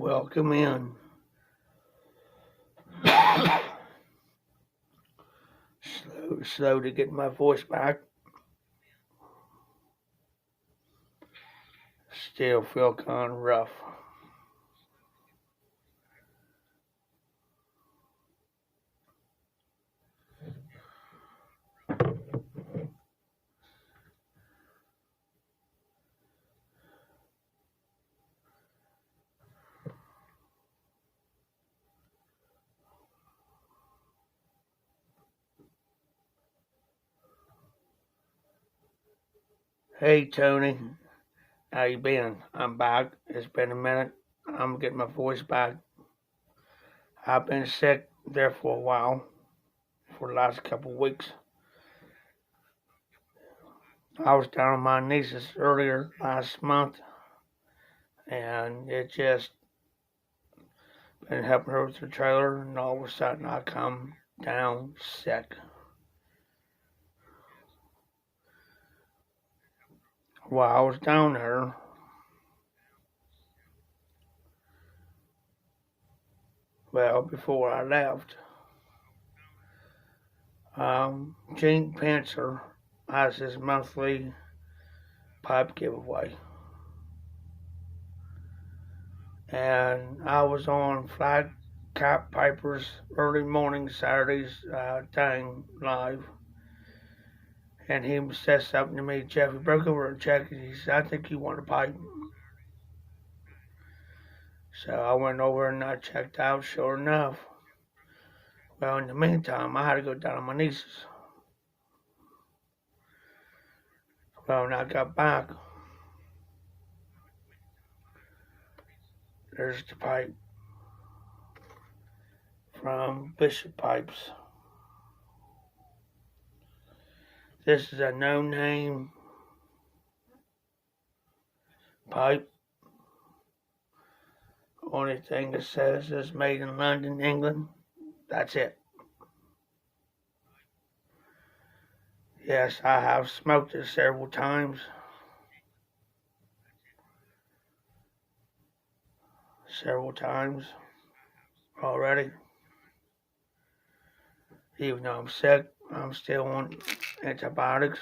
Welcome in. Slow to get my voice back. Still feel kind of rough. Hey Tony, how you been? I'm back. It's been a minute. I'm getting my voice back. I've been sick there for a while, for the last couple of weeks. I was down on my niece's earlier last month, and it just been helping her with the trailer, and all of a sudden I come down sick. While I was down there, before I left, Gene Panzer has his monthly pipe giveaway. And I was on Flat Cap Piper's early morning Saturdays thing live. And he said something to me, Jeff, he broke over and checked it. He said, I think you want a pipe. So I went over and I checked out, sure enough. Well, in the meantime, I had to go down to my niece's. Well, when I got back, there's the pipe from Bishop Pipes. This is a no-name pipe. Only thing it says is made in London, England. That's it. Yes, I have smoked it several times. Already. Even though I'm sick, I'm still on antibiotics.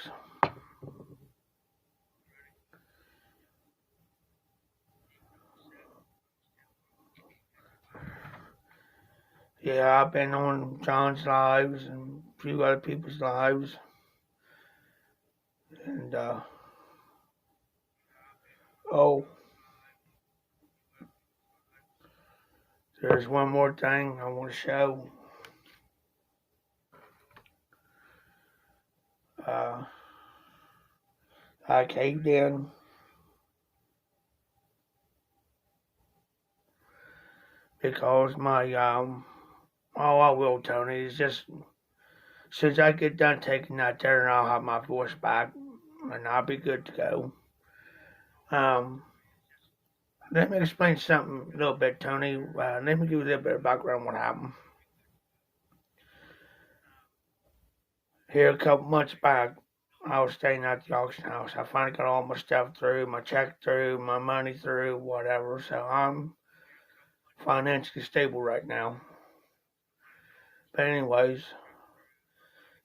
Yeah, I've been on John's lives and a few other people's lives. And, there's one more thing I want to show. I caved in. Because my, I will, Tony, it's just, as soon as I get done taking that there, and I'll have my voice back, and I'll be good to go. Let me explain something a little bit, Tony. Let me give you a little bit of background on what happened. Here, a couple months back, I was staying at the auction house. I finally got all my stuff through, my check through, my money through, whatever. So I'm financially stable right now. But anyways,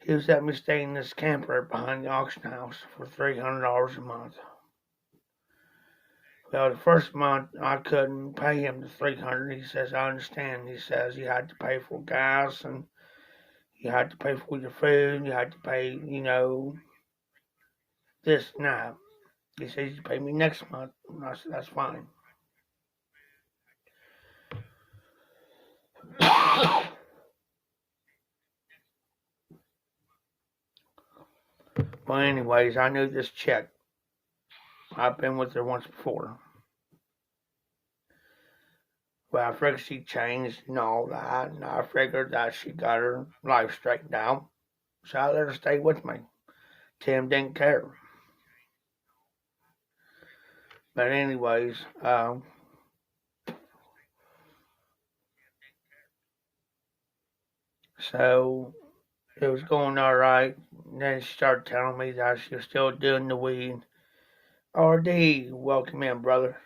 he was letting me stay in this camper behind the auction house for $300 a month. Well, the first month I couldn't pay him the $300. He says, I understand. He says you had to pay for gas and you had to pay for your food. You had to pay, this and that. He says you pay me next month. And I said, that's fine. Well, anyways, I knew this chick. I've been with her once before. Well, I figured she changed and all that, and I figured that she got her life straightened out. So I let her stay with me. Tim didn't care. But anyways, so it was going all right. And then she started telling me that she was still doing the weed. RD, welcome in, brother.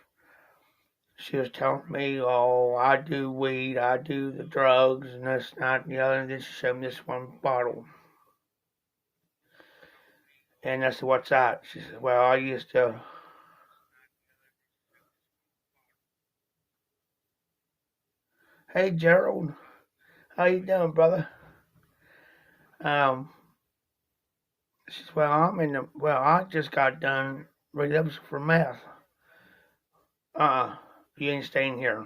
She was telling me, oh, I do weed, I do the drugs, and this, not, and the other. And then she showed me this one bottle. And I said, what's that? She said, well, I used to. Hey, Gerald, how you doing, brother? Um, she said, well, I just got done relapsing for meth. You ain't staying here.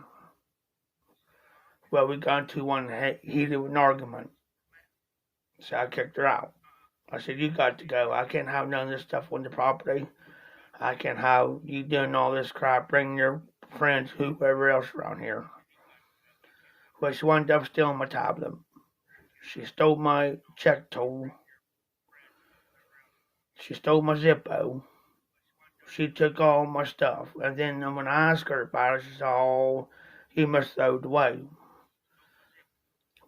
Well, we got into one heated an argument, so I kicked her out. I said, you got to go. I can't have none of this stuff on the property. I can't have you doing all this crap, bringing your friends, whoever else around here. Well, she wound up stealing my tablet. She stole my check tool. She stole my Zippo. She took all my stuff. And then when I asked her about it, she said, oh, you must throw it away.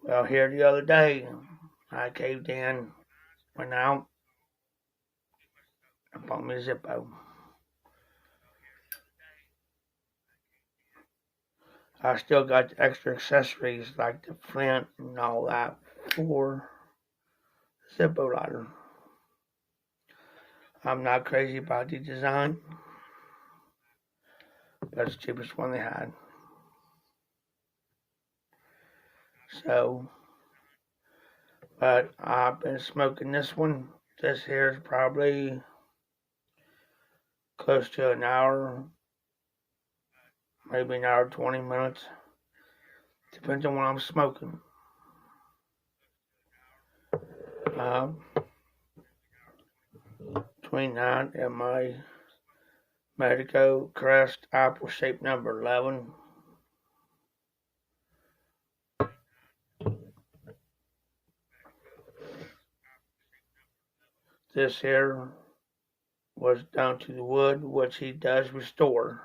Well, here the other day, I caved in, went out, and bought me a Zippo. I still got the extra accessories like the flint and all that for Zippo lighter. I'm not crazy about the design, but it's the cheapest one they had. So, but I've been smoking this one. This here is probably close to an hour, maybe an hour 20 minutes. Depends on what I'm smoking. Between that and my Medico Crest apple shaped number 11. This here was down to the wood, which he does restore.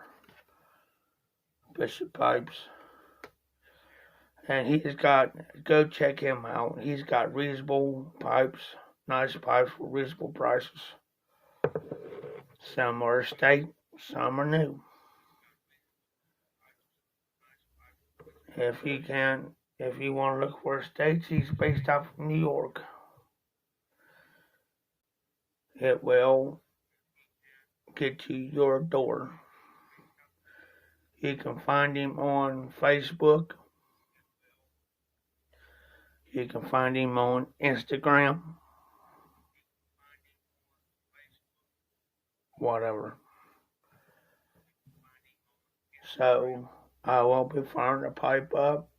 Bishop Pipes. And he's got, go check him out. He's got reasonable pipes, nice pipes for reasonable prices. Some are estate, some are new. If you want to look for estates, he's based out of New York. It will get to your door. You can find him on Facebook. You can find him on Instagram. Whatever. So I will be firing a pipe up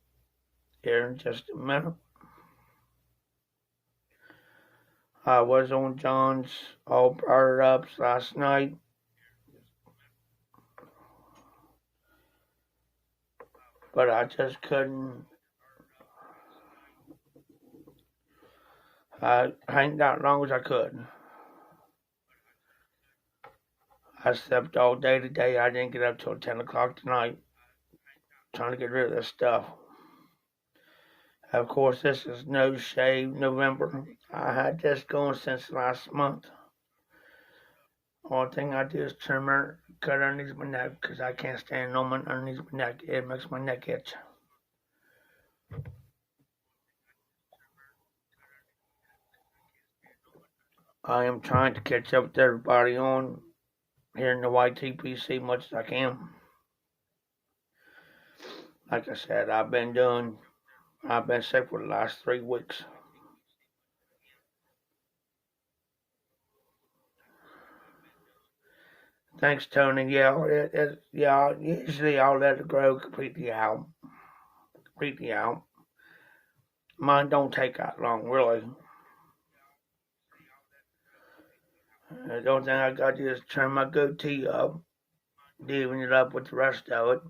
here in just a minute. I was on John's all fired ups last night. But I just couldn't. I hanged out as long as I could. I slept all day today. I didn't get up till 10 o'clock tonight trying to get rid of this stuff. Of course, this is No Shave November. I had this going since last month. Only thing I do is cut underneath my neck because I can't stand no one underneath my neck. It makes my neck itch. I am trying to catch up with everybody on here in the YTPC much as I can. Like I said, I've been sick for the last 3 weeks. Thanks, Tony. Yeah, usually I'll let it grow completely out. Mine don't take that long, really. The only thing I got to do is turn my goatee up, even it up with the rest of it.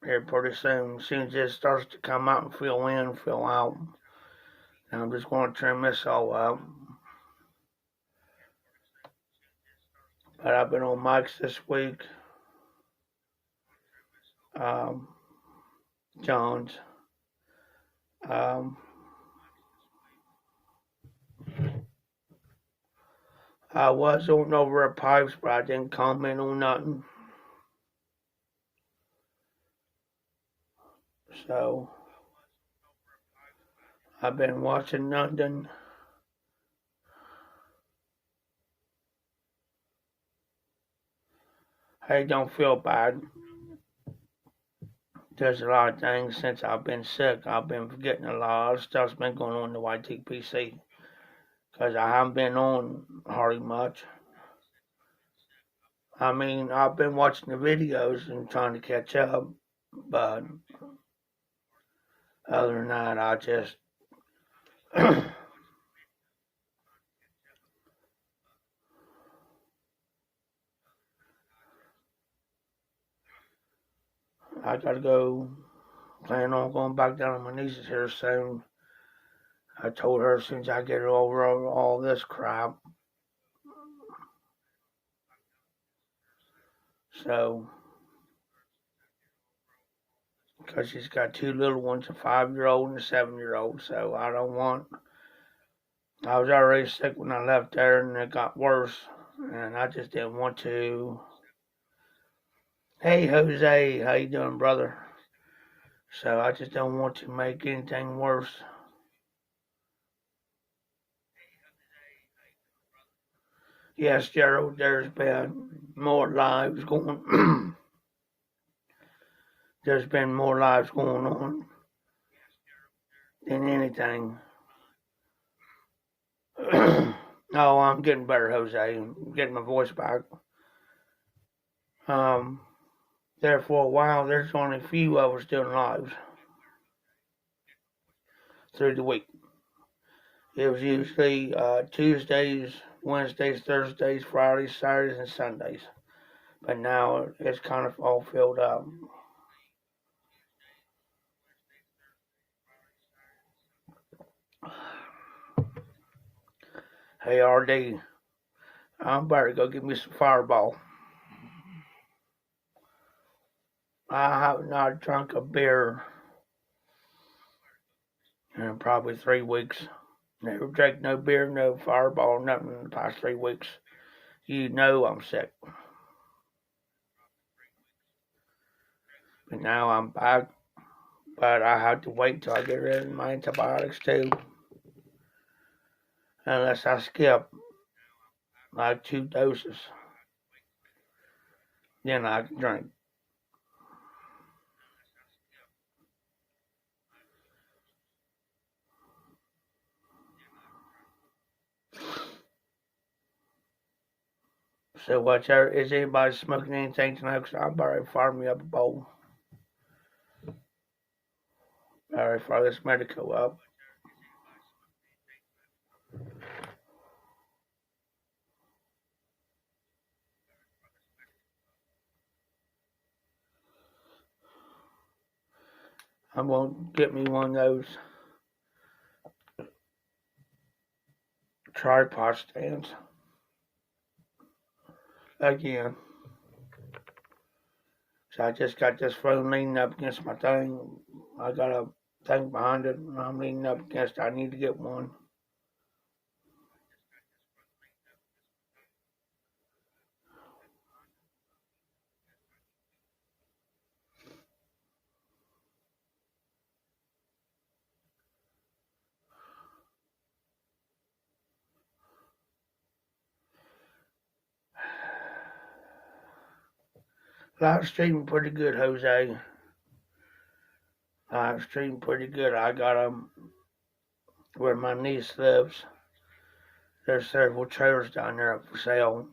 Here pretty soon. As soon as it starts to come out and fill in, fill out. And I'm just going to trim this all up. But I've been on mics this week. John's. I was on over at Pipes, but I didn't comment on nothing. So I've been watching nothing. Hey, don't feel bad. There's a lot of things since I've been sick. I've been forgetting a lot of stuff's been going on in the YTPC because I haven't been on hardly much. I mean, I've been watching the videos and trying to catch up, but other than that, I just I gotta go. Plan on going back down to my niece's here soon. I told her as soon as I get over all this crap. So, because she's got two little ones, a 5-year-old and a 7-year-old. So I don't want. I was already sick when I left there, and it got worse, and I just didn't want to. Hey, Jose, how you doing, brother? So I just don't want to make anything worse. Yes, Gerald, there's been more lives going. There's been more lives going on than anything. Oh, I'm getting better, Jose. I'm getting my voice back. Um, there for a while, there's only a few of us doing lives through the week. It was usually Tuesdays, Wednesdays, Thursdays, Fridays, Saturdays, and Sundays. But now it's kind of all filled up. Hey, RD, I'm about to go get me some Fireball. I have not drunk a beer in probably 3 weeks. Never drank no beer, no Fireball, nothing in the past 3 weeks. You know I'm sick. But now I'm back. But I have to wait till I get rid of my antibiotics too. Unless I skip like 2 doses. Then I can drink. So what's there? Is anybody smoking anything tonight? Because I'm about to fire me up a bowl. Alright, fire this medico up. I'm gonna get me one of those tripod stands. Again. So I just got this phone leaning up against my thing. I got a thing behind it, and I'm leaning up against it. I need to get one. Live streaming pretty good, Jose. Live streaming pretty good. I got where my niece lives. There's several trailers down there up for sale,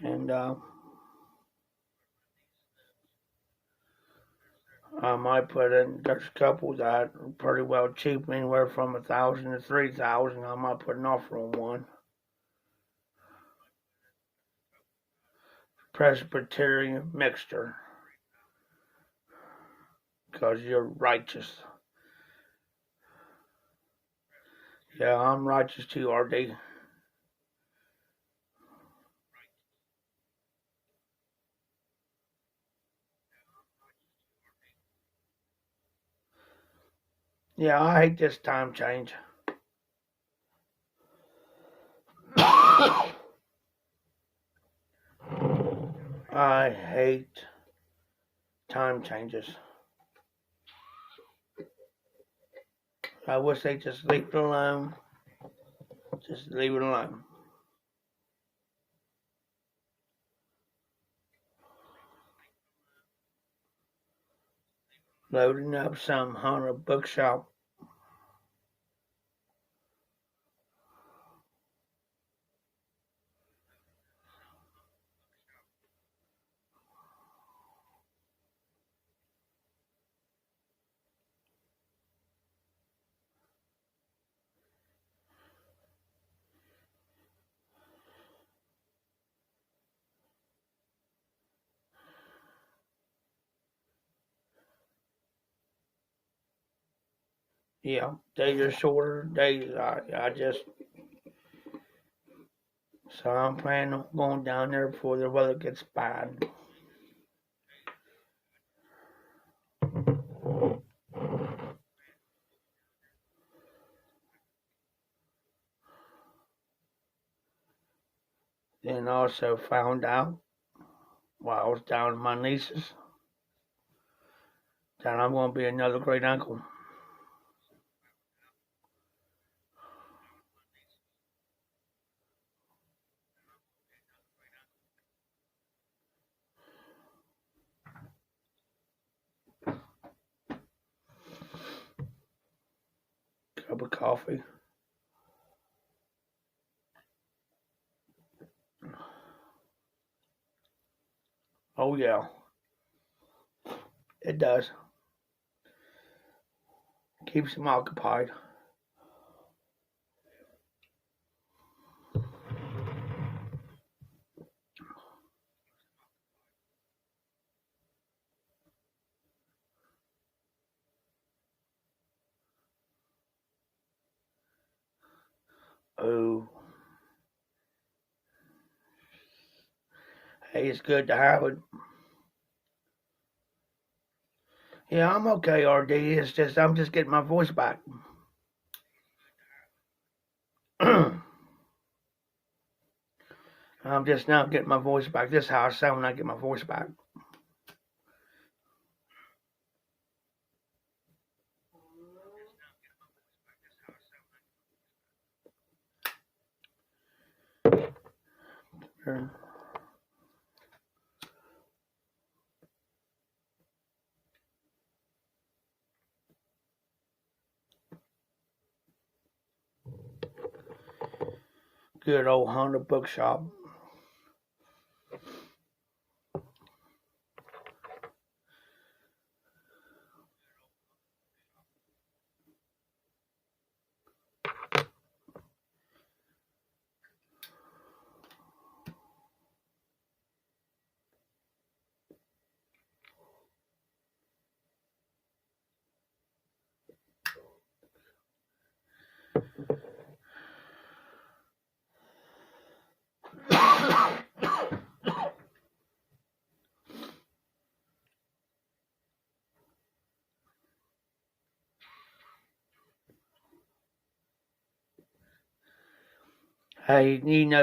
and I might put in. There's a couple that are pretty well cheap, anywhere from 1,000 to 3,000. I might put an offer on one. Presbyterian mixture, because you're righteous. Yeah, I'm righteous too, RD. Yeah, I hate this time change. I hate time changes. I wish they just leave it alone. Just leave it alone. Loading up some haunted bookshop. Yeah, days are shorter. Days, I just, so I'm planning on going down there before the weather gets bad. Then also found out while I was down with my nieces that I'm going to be another great uncle. Cup of coffee. Oh yeah, it does. Keeps them occupied. Oh, hey, it's good to have it. Yeah, I'm okay, RD. It's just I'm just getting my voice back. I'm just now getting my voice back. This is how I sound when I get my voice back. Good old haunted bookshop. Hey,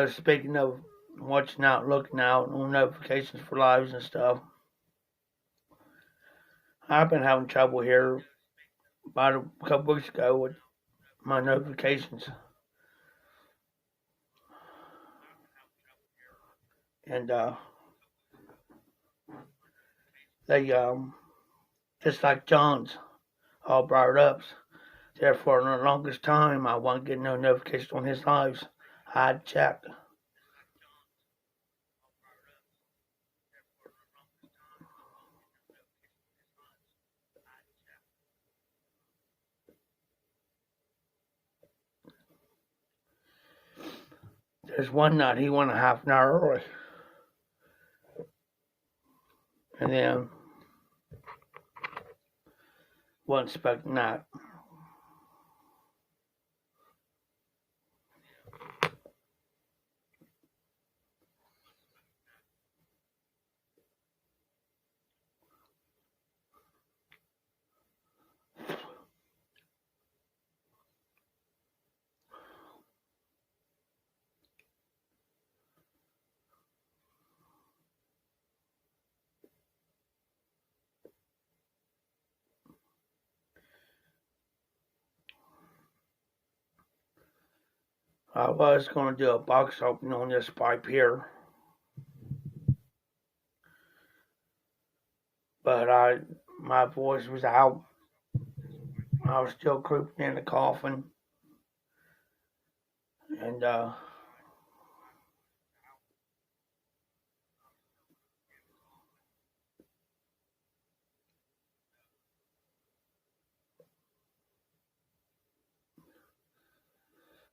speaking of watching out, looking out on notifications for lives and stuff, I've been having trouble here about a couple weeks ago with my notifications. And they, just like John's, all brought up. Therefore, for the longest time, I wasn't getting no notifications on his lives. I'd check. There's one night he went a half an hour early. And then wasn't expecting that. I was going to do a box opening on this pipe here, but my voice was out. I was still creeping in the coffin, and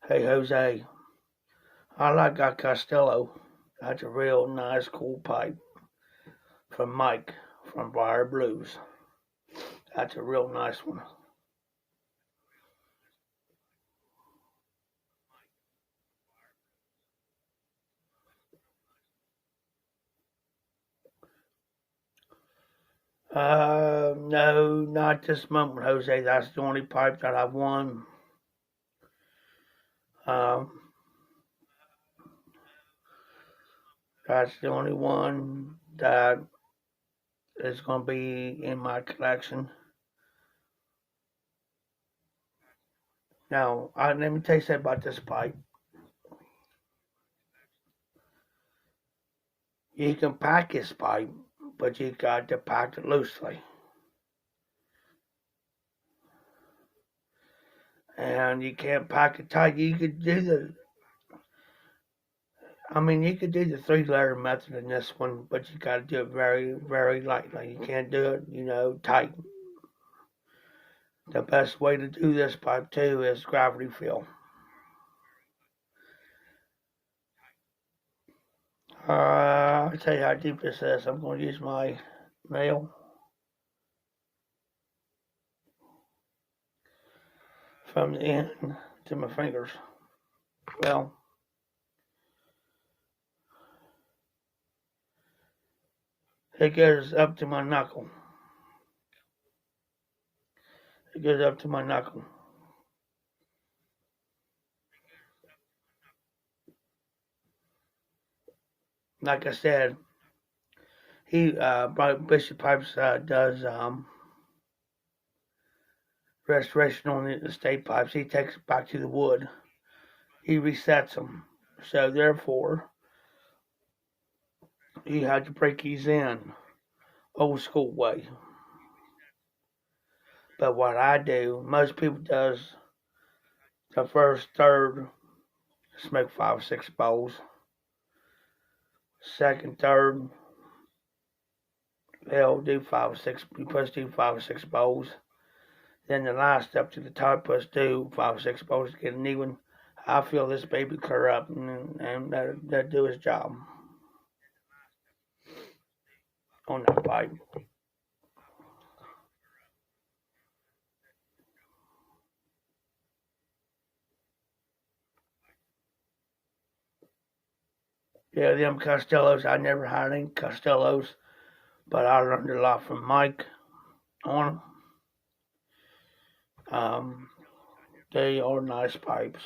hey Jose, I like that Costello. That's a real nice, cool pipe from Mike from Briar Blues. That's a real nice one. No, not this moment, Jose. That's the only pipe that I've won. Um, that's the only one that is going to be in my collection. Now, let me tell you something about this pipe. You can pack this pipe, but you got to pack it loosely. And you can't pack it tight. You could do you could do the 3 layer method in this one, but you got to do it very, very lightly. You can't do it, tight. The best way to do this pipe too is gravity fill. I'll tell you how deep this is. I'm going to use my nail from the end to my fingers. Well, it goes up to my knuckle. It goes up to my knuckle. Like I said, Bishop Pipes does restoration on the estate pipes. He takes it back to the wood. He resets them. So therefore, you have to break these in old school way. But what I do, most people does the first third, smoke 5 or 6 bowls. Second, third, they'll do 5 or 6. You supposed to do 5 or 6 bowls. Then the last up to the top was do 5 or 6 bowls to get an even. I feel this baby clear up and that do his job on that pipe. Yeah, them Costellos, I never had any Costellos, but I learned a lot from Mike on them. They are nice pipes.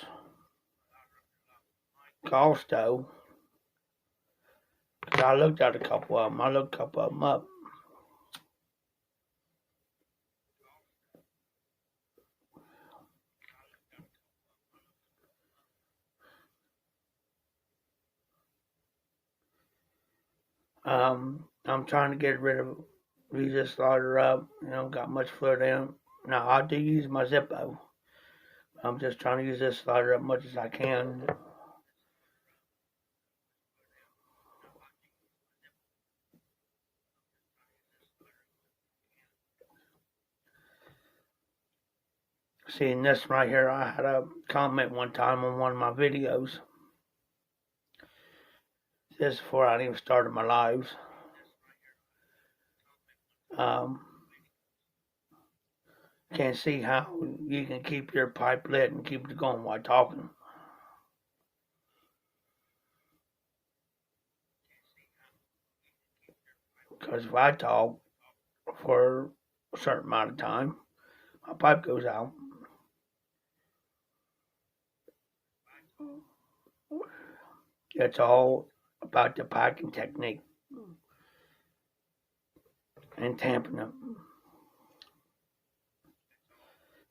Also, I looked at a couple of them. I looked a couple of them up. I'm trying to get rid of use this slider up. Got much fluid in it. Now I do use my Zippo. I'm just trying to use this slider up much as I can. Seeing this right here, I had a comment one time on one of my videos. This before I even started my lives. Can't see how you can keep your pipe lit and keep it going while talking. Because if I talk for a certain amount of time, my pipe goes out. It's all about the packing technique and tamping it.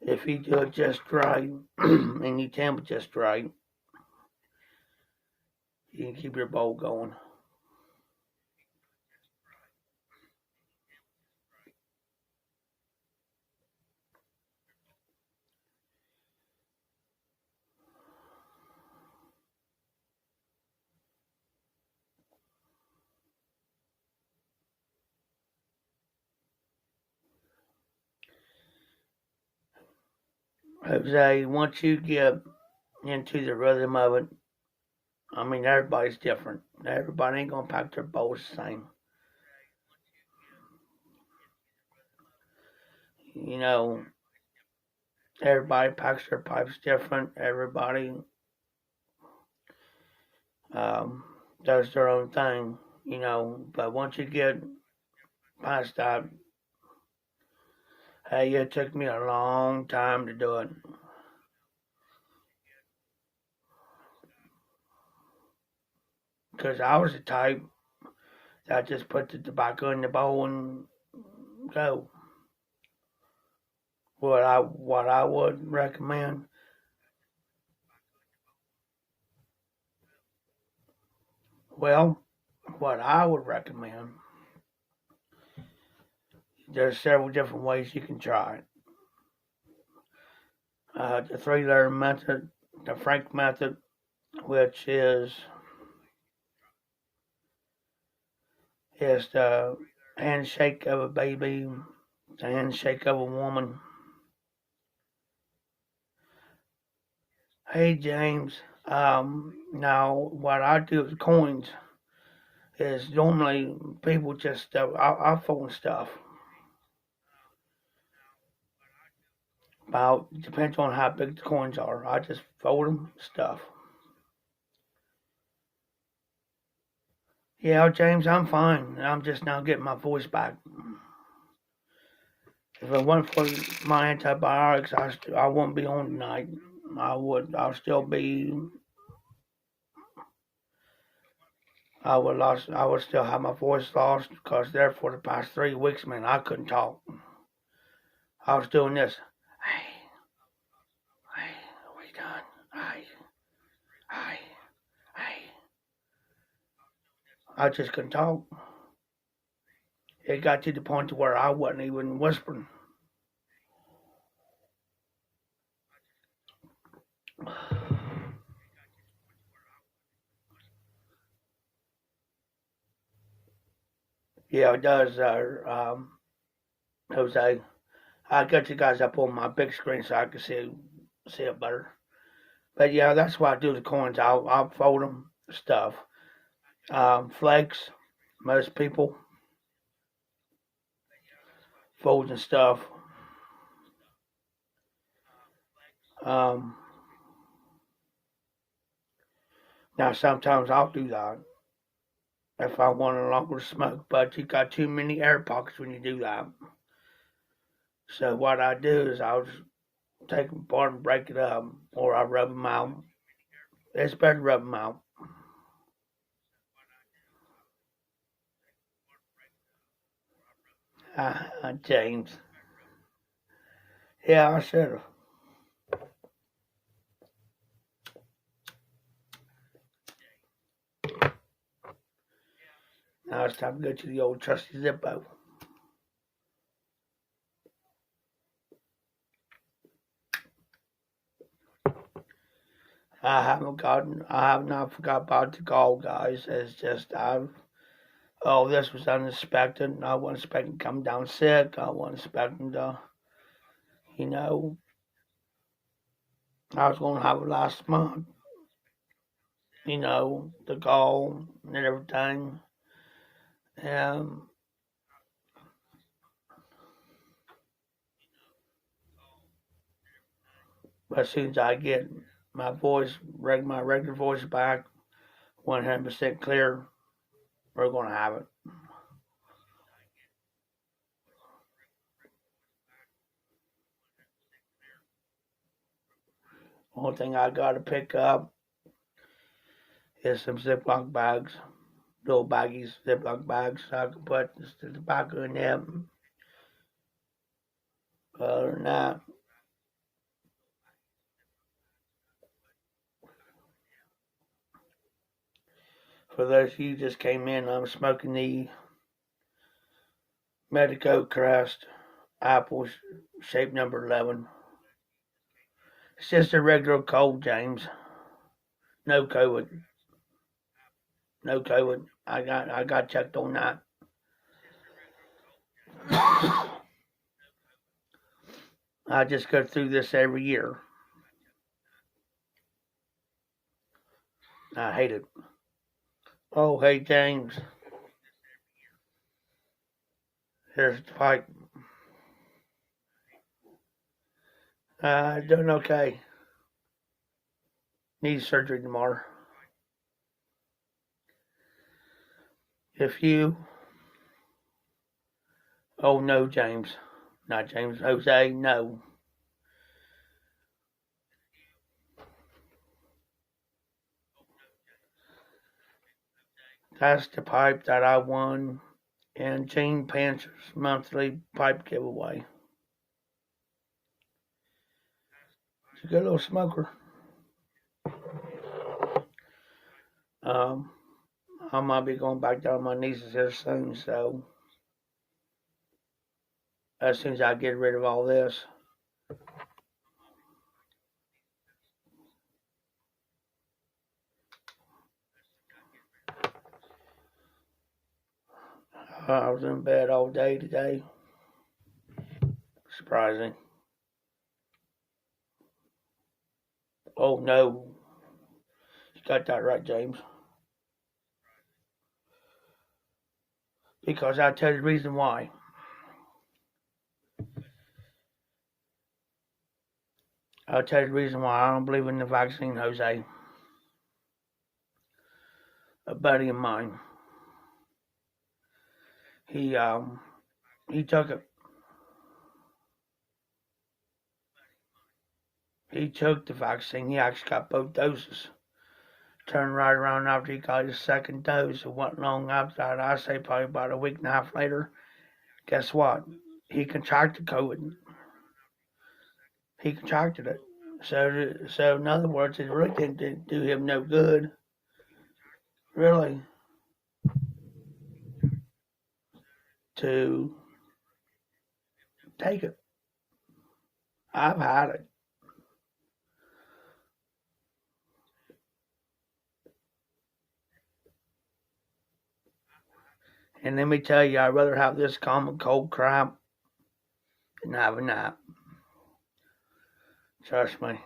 If you do it just right and you tamp it just right, You can keep your bowl going. Jose, once you get into the rhythm of it, I mean, everybody's different. Everybody ain't gonna pack their bowls the same. You know, everybody packs their pipes different. Everybody um, does their own thing. You know, but once you get past that, hey, it took me a long time to do it. Because I was the type that just put the tobacco in the bowl and go. What I would recommend, well, what I would recommend, there's several different ways you can try it. The three-layer method, the Frank method, which is the handshake of a baby, the handshake of a woman. Hey James, now what I do with coins is normally people just I phone stuff about depends on how big the coins are. I just fold them stuff. Yeah, James, I'm fine. I'm just now getting my voice back. If it weren't for my antibiotics, I wouldn't be on tonight. I'll still be. I would still have my voice lost because there for the past 3 weeks, man, I couldn't talk. I was doing this. Hey, hey, are we done? Hey, hey, hey. I just couldn't talk. It got to the point to where I wasn't even whispering. Yeah, it does, Jose. I got you guys up on my big screen so I can see it better. But yeah, that's why I do the coins. I'll fold them stuff. Flakes. Most people folding stuff. Um, Now sometimes I'll do that if I want a longer smoke, but you got too many air pockets when you do that. So what I do is I'll just take them apart and break it up, or I rub them out. It's better to rub them out. James. Yeah, I should have. Now it's time to go to the old trusty Zippo. I have not forgot about the call, guys. It's just oh, this was unexpected. I wasn't expecting to come down sick. I wasn't expecting to, you know, I was going to have it last month, the call and everything. Um, but as soon as I get my voice, my regular voice back, 100% clear, we're going to have it. Only thing I got to pick up is some Ziploc bags, little baggies, Ziploc bags, so I can put the tobacco in them. Other than that, For those of you who just came in, I'm smoking the Medico Crest Apple shape number 11. It's just a regular cold, James. No COVID. No COVID. I got checked on that. I just go through this every year. I hate it. Oh, hey, James. Here's the pipe. Doing okay. Need surgery tomorrow. If you. Oh, no, James. Not James. Jose, no. That's the pipe that I won in Gene Pancher's monthly pipe giveaway. It's a good little smoker. I might be going back down to my niece's here soon, so as soon as I get rid of all this. I was in bed all day today. Surprising. Oh no. You got that right, James. Because I'll tell you the reason why. I'll tell you the reason why I don't believe in the vaccine, Jose. A buddy of mine. He took it. He took the vaccine. He actually got both doses. Turned right around after he got his second dose. It wasn't long after that. I say probably about a week and a half later. Guess what? He contracted COVID. He contracted it. So in other words, it really didn't do him no good. Really. To take it. I've had it. And let me tell you, I'd rather have this common cold crap than have a nap. Trust me.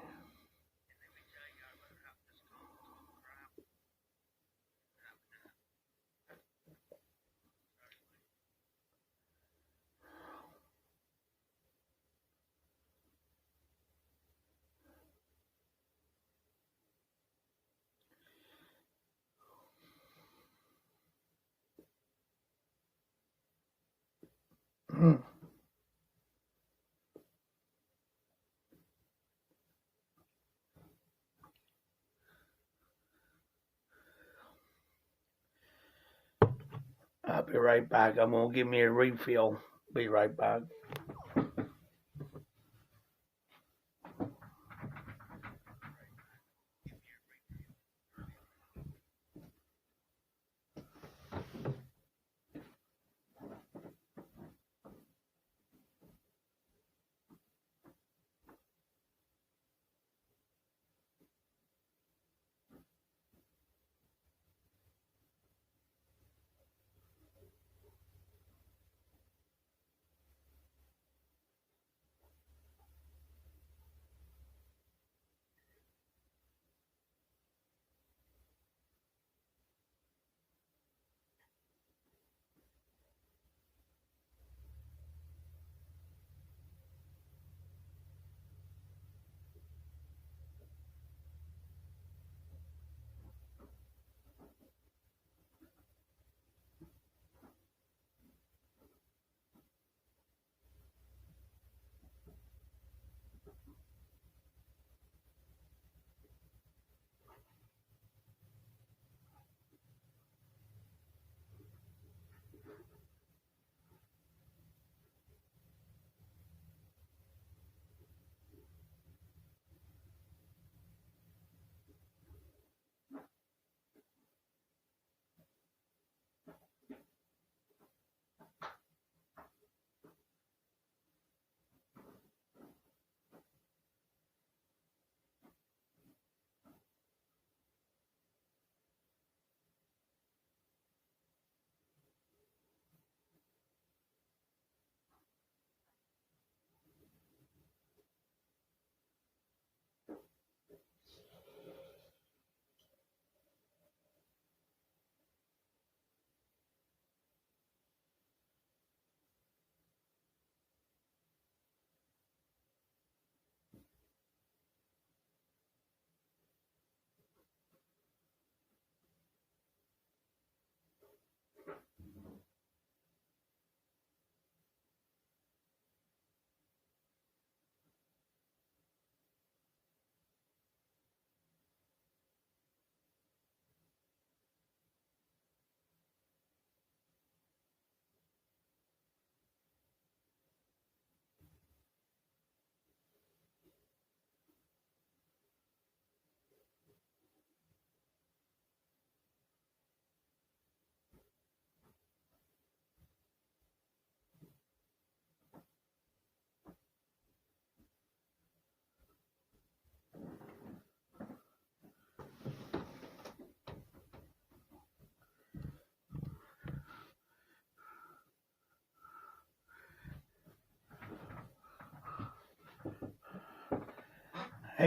I'll be right back. I'm gonna give me a refill. Be right back.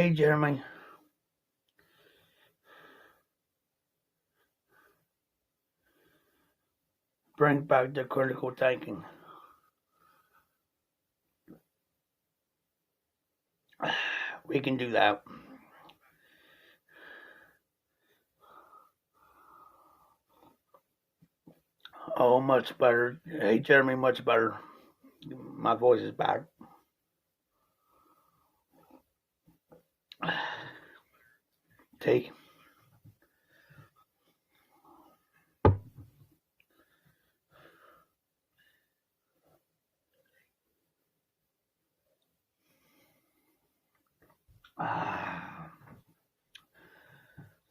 Hey, Jeremy. Bring back the critical thinking. We can do that. Oh, much better. Hey, Jeremy, much better. My voice is back. Take.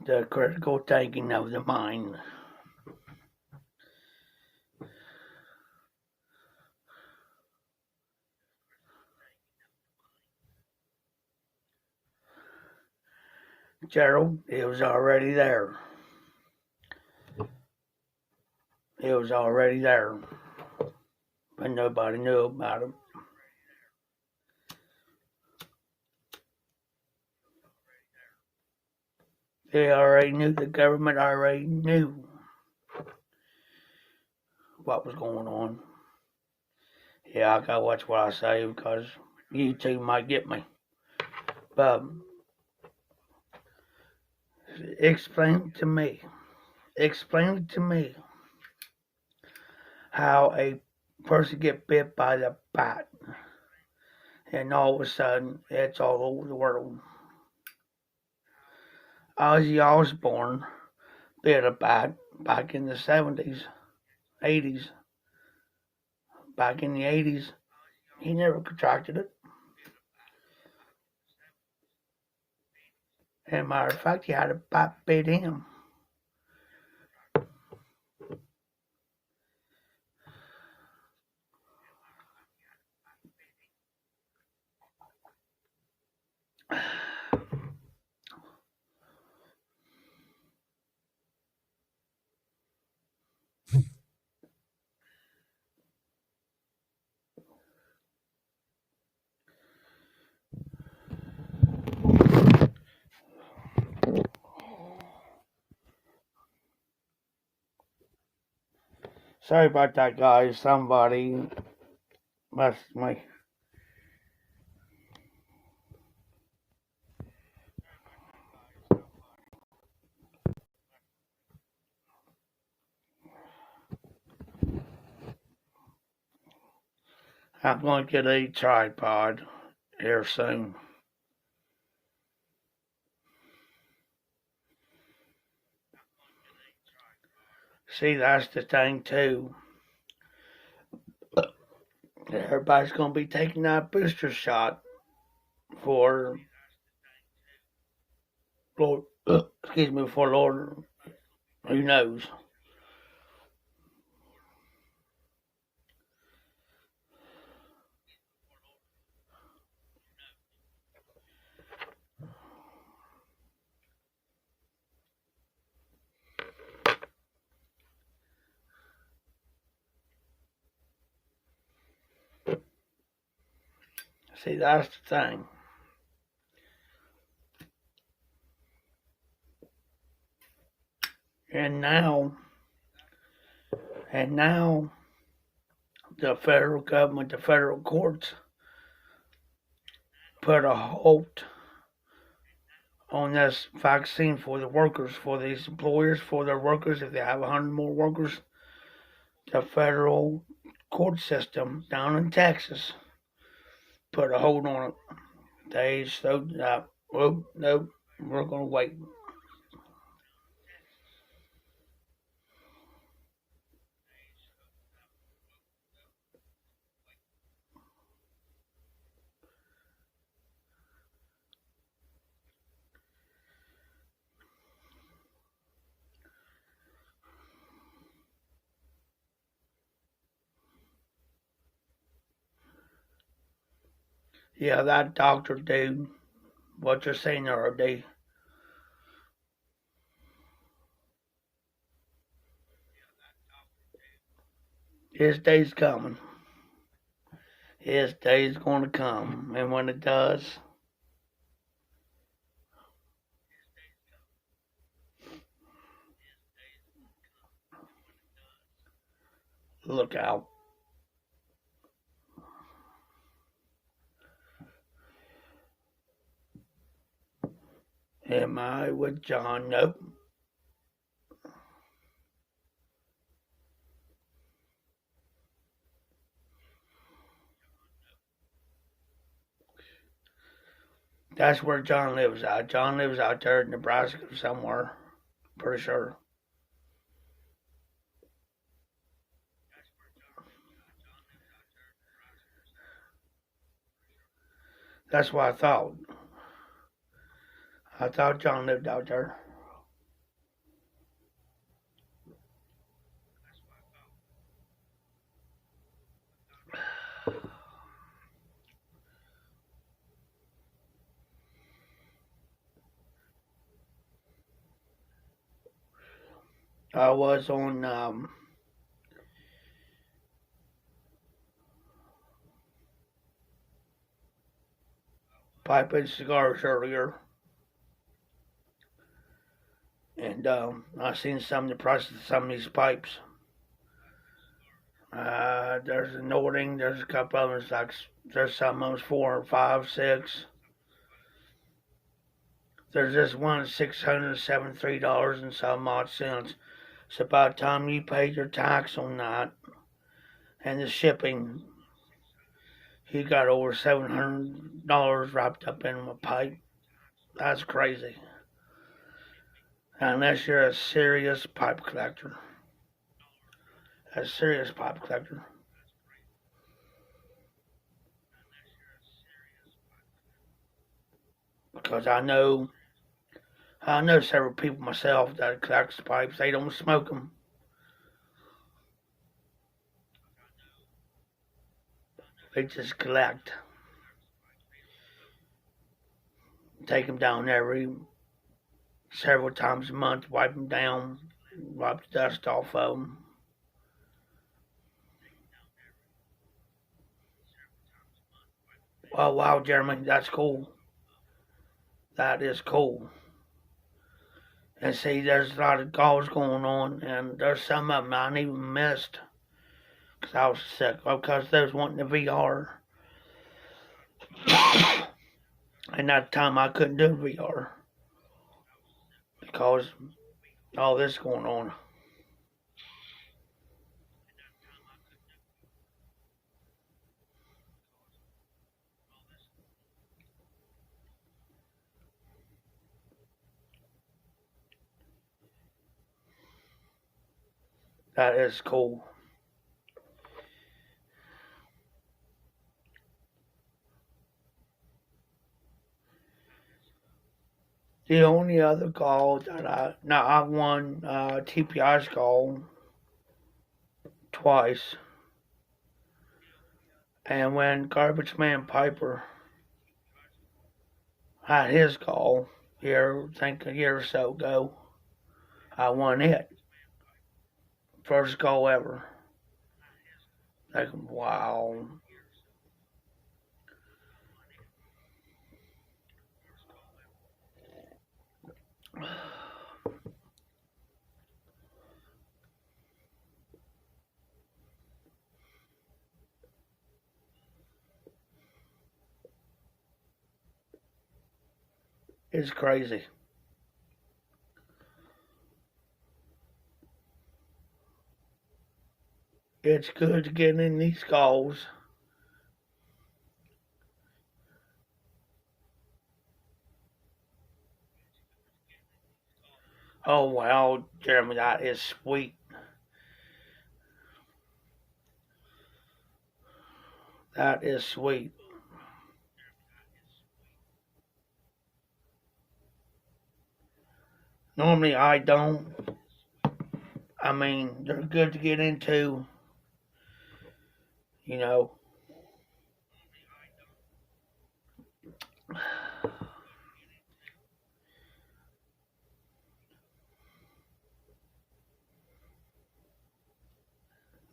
The critical thinking of the mind. Gerald, it was already there. It was already there, but nobody knew about it. They already knew, the government already knew what was going on. Yeah, I gotta watch what I say because YouTube might get me. But explain to me how a person get bit by the bat and all of a sudden it's all over the world. Ozzy Osbourne bit a bat back in the 70s, 80s. Back in the 80s, he never contracted it. As a matter of fact, he had a bat bit him. Sorry about that, guys. Somebody messed me. I'm going to get a tripod here soon. See, that's the thing, too. Everybody's going to be taking that booster shot for Lord, excuse me, for Lord, who knows? See, that's the thing. And now, the federal government, the federal courts put a halt on this vaccine for the workers, for these employers, for their workers. If they have 100 more workers, the federal court system down in Texas put a hold on it. They showed that, well, no, we're going to wait. Yeah, that doctor dude, what you're saying there, dude, his day's coming. His day's going to come. And when it does, Look out. Am I with John? Nope. That's where John lives at. John lives out there in Nebraska somewhere. Pretty sure. That's what I thought. I thought John lived out there. I was on pipe and cigars earlier, and I seen some of the prices of some of these pipes. There's a Nording. There's a couple of them. Like there's some of them 4, 5, 6. There's this one $673 and some odd cents. So by the time you pay your tax on that and the shipping, he got over $700 wrapped up in a pipe. That's crazy. Unless you're a serious pipe collector. A serious pipe collector. Because I know several people myself that collect pipes. They don't smoke them. They just collect. Take them down several times a month, wipe them down, wipe the dust off of them. Oh wow, Jeremy, that's cool. That is cool. And see, there's a lot of calls going on, and there's some of them I didn't even missed because I was sick. Because they was wanting the VR, and at the time I couldn't do VR because all this going on. That is cool. The only other call that I won TPI's call twice, and when Garbage Man Piper had his call here, I think a year or so ago, I won it. First call ever. Like, wow. It's crazy. It's good to get in these calls. Oh, wow, Jeremy, that is sweet. That is sweet. Normally, I don't. I mean, they're good to get into, you know.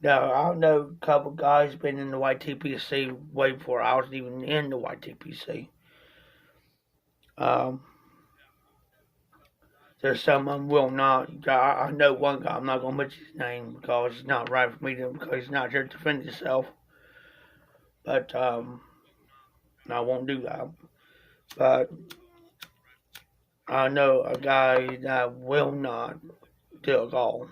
Now, I know a couple guys been in the YTPC way before I was even in the YTPC. Um, There's some of them will not. I know one guy. I'm not gonna mention his name because it's not right for me to, because he's not here to defend himself. But I won't do that. But I know a guy that will not do a goal.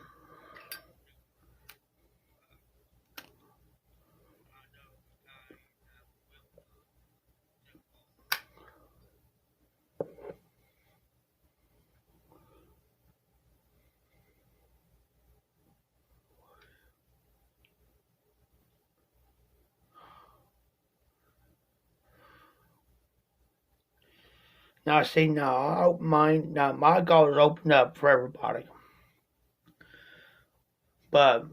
Now, see, now I open mine. Now my goal is open up for everybody, but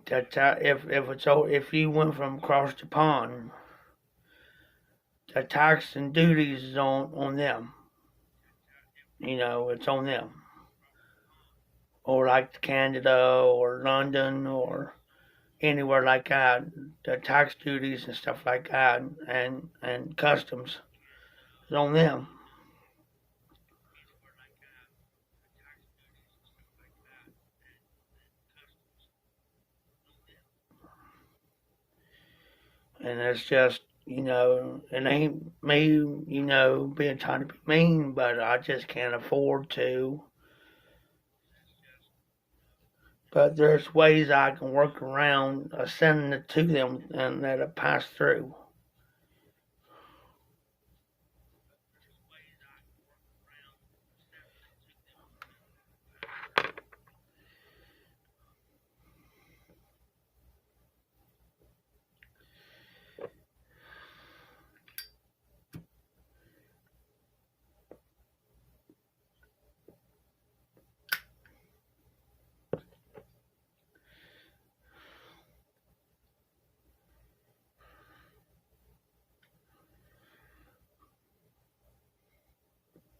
if you went from across the pond, the tax and duties is on them. It's on them. Or like Canada or London or anywhere like that, the tax duties and stuff like that, and customs is on them. And it's just, it ain't me, being trying to be mean, but I just can't afford to. But there's ways I can work around sending it to them and let it pass through.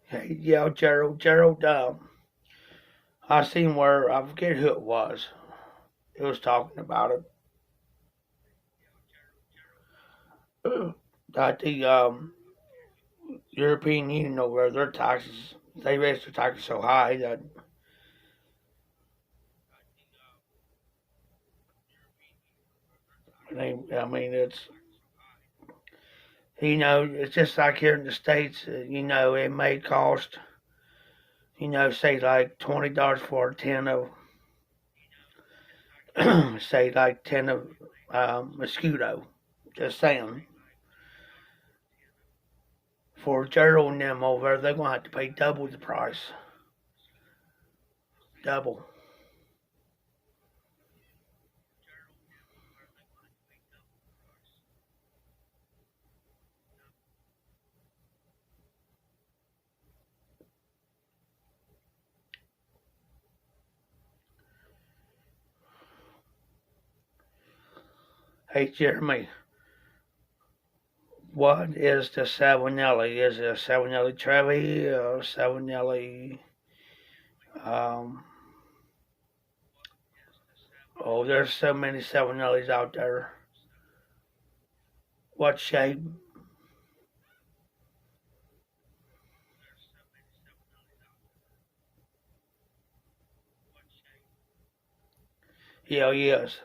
Hey, yeah, Gerald, I seen where, I forget who it was. It was talking about it. That the European Union over there, their taxes, they raised their taxes so high that I mean, it's just like here in the States, it may cost, say like $20 for a tin of, say like 10 of mosquito, just saying. For Gerald and them over there, they're going to have to pay double the price. Double. Hey, Jeremy, what is the Savinelli? Is it a Savinelli Trevi or Savinelli? Um, oh, there's so many Savinellis out there. What shape? Yeah, yes.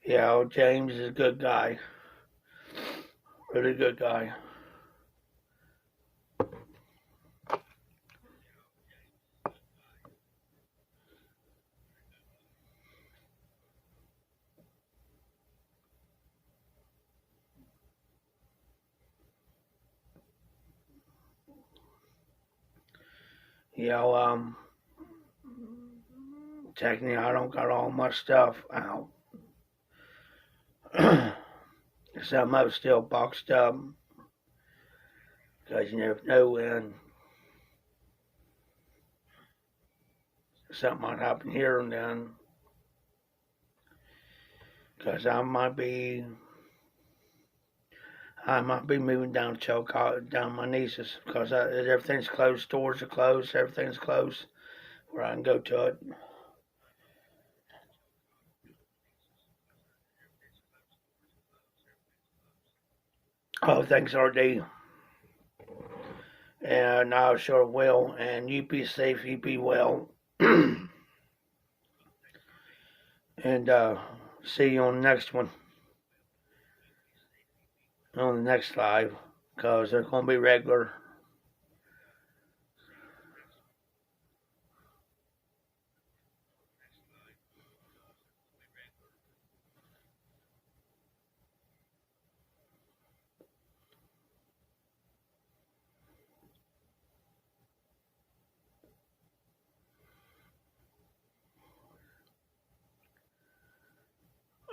Yeah, James is a good guy. Really good guy. You know, technically, I don't got all my stuff out. Some of it's still boxed up because you never know when something might happen here and then. Because I might be moving down to Chillicothe, down my niece's, because everything's closed, stores are closed, everything's closed, where I can go to it. Oh, thanks, RD. And I sure will. And you be safe, you be well. And see you on the next one, on the next live, because they're going to be regular.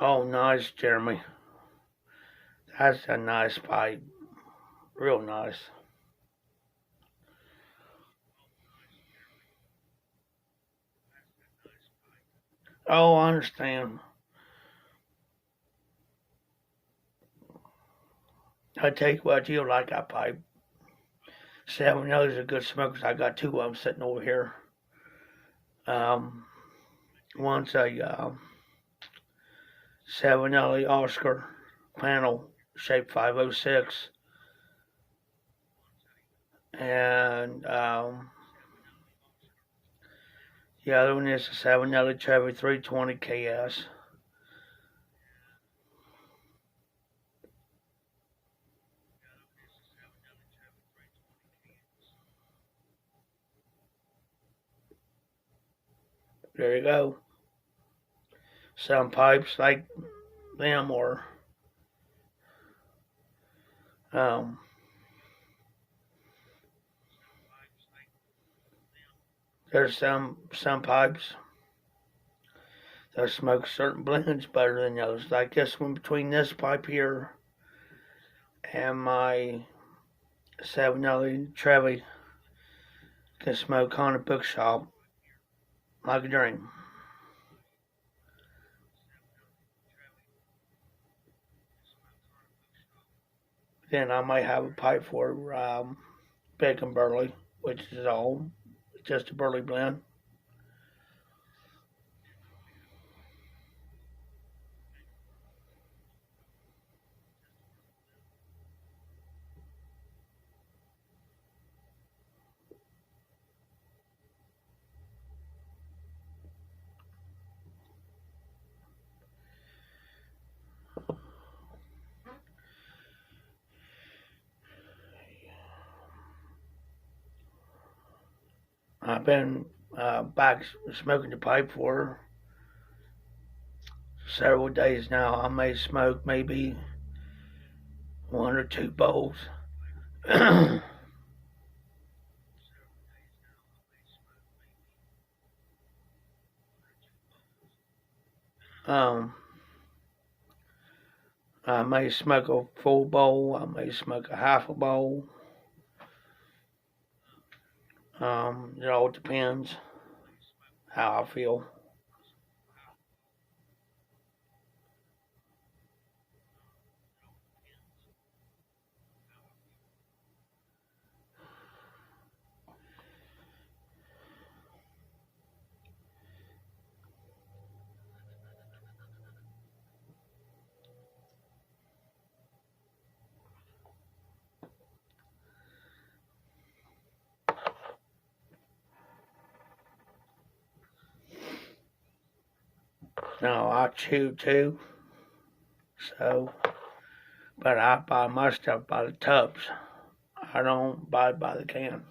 Oh, nice, Jeremy. That's a nice pipe. Real nice. Oh, I understand. I take what you like that pipe. 7 others are good smokers. I got two of them sitting over here. Um, one's a 7 Oscar panel, shape 506, and the other one is a 7 Chevy 320 KS. There you go. Some pipes like them, or um, there's some pipes that smoke certain blends better than others. Like this one between this pipe here and my 7 Chevy can smoke on a bookshop like a dream. Then I might have a pipe for big and burley, which is all just a burley blend. I've been back smoking the pipe for several days now. I may smoke maybe one or two bowls. um, I may smoke a full bowl. I may smoke a half a bowl. It all depends how I feel. Now I chew too, so but I buy my stuff by the tubs. I don't buy it by the can.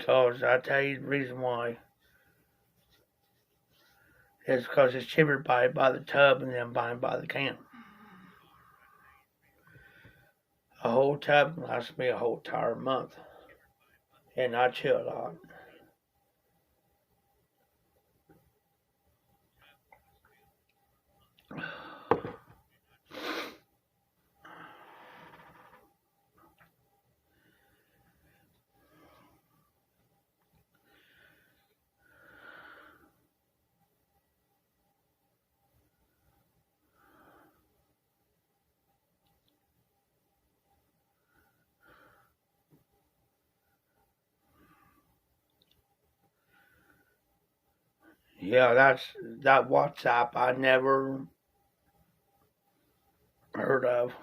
Cause I tell you the reason why. It's because it's cheaper to buy it by the tub and then buy it by the can. A whole tub lasts me a whole entire month, and I chew a lot. Yeah, that WhatsApp I never heard of.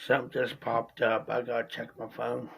Something just popped up. I gotta check my phone.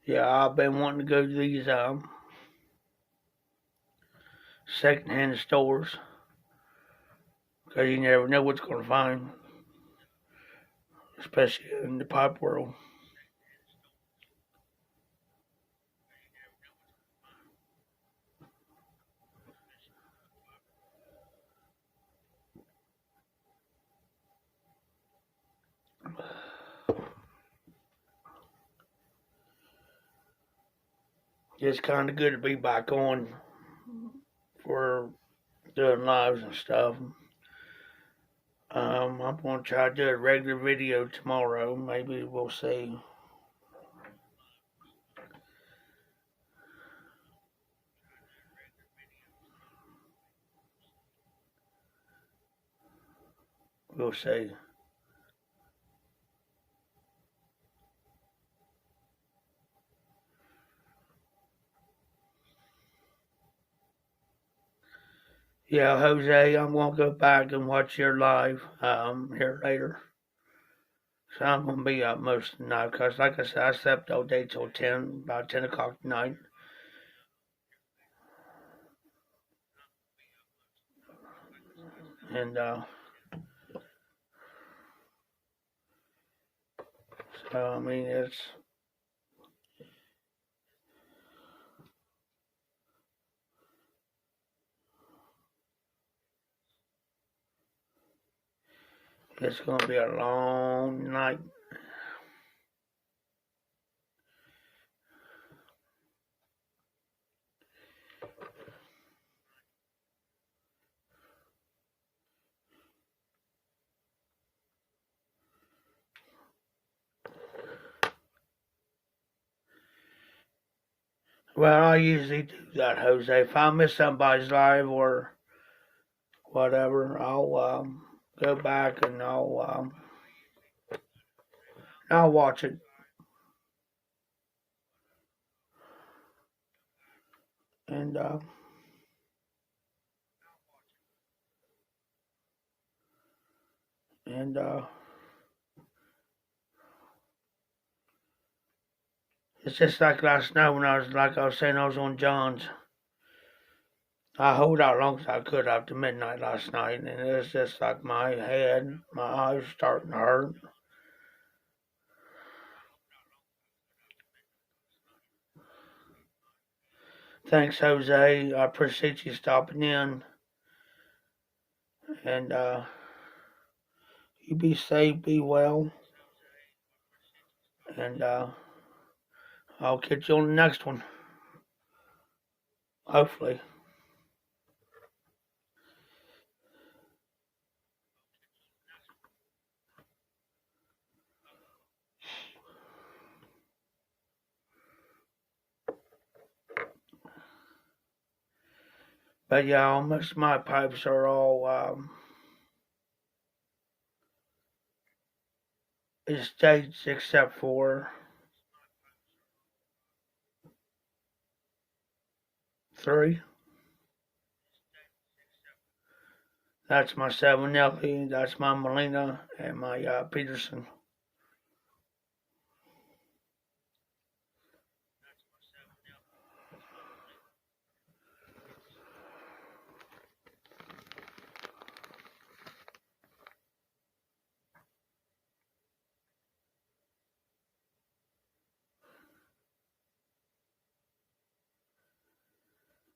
Yeah, I've been wanting to go to these secondhand stores because you never know what's gonna find, especially in the pipe world. It's kind of good to be back on for doing lives and stuff. I'm gonna try to do a regular video tomorrow. Maybe we'll see. We'll see. Yeah, Jose, I'm gonna go back and watch your live here later. So I'm gonna be up most of the night because, like I said, I slept all day till 10, about 10 o'clock tonight, and so I mean it's gonna be a long night. Well, I usually do that, Jose. If I miss somebody's live or whatever, I'll go back and I'll watch it and and it's just like last night when I was saying I was on John's. I hold out long as I could after midnight last night, and it's just like my head, my eyes starting to hurt. Thanks, Jose. I appreciate you stopping in, and you be safe, be well, and I'll catch you on the next one, hopefully. But yeah, most of my pipes are all estates except for 3. That's my Savinelli, that's my Molina, and my Peterson.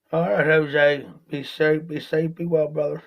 All right, Jose. Be safe. Be safe. Be well, brother.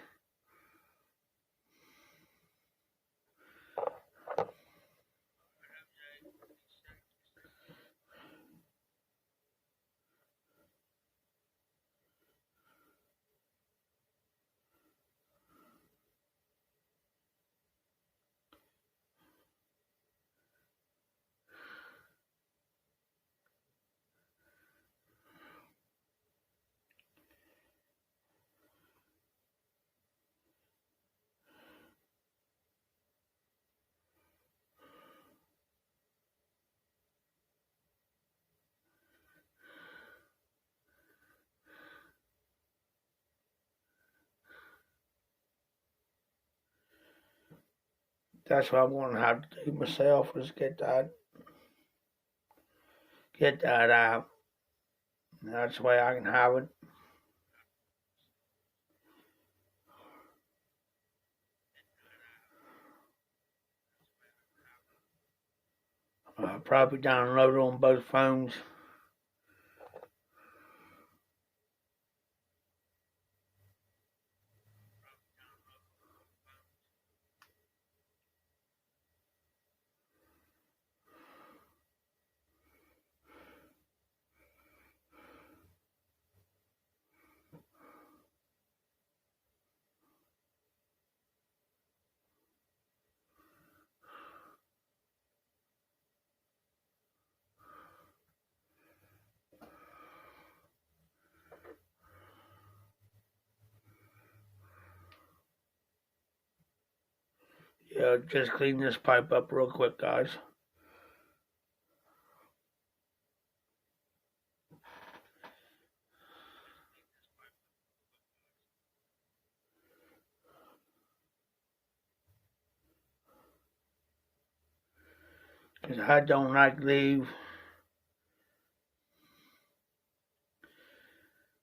That's what I want to have to do myself is get that out. That's the way I can have it. Probably download it on both phones. Yeah, just clean this pipe up real quick, guys. Because I don't like leave.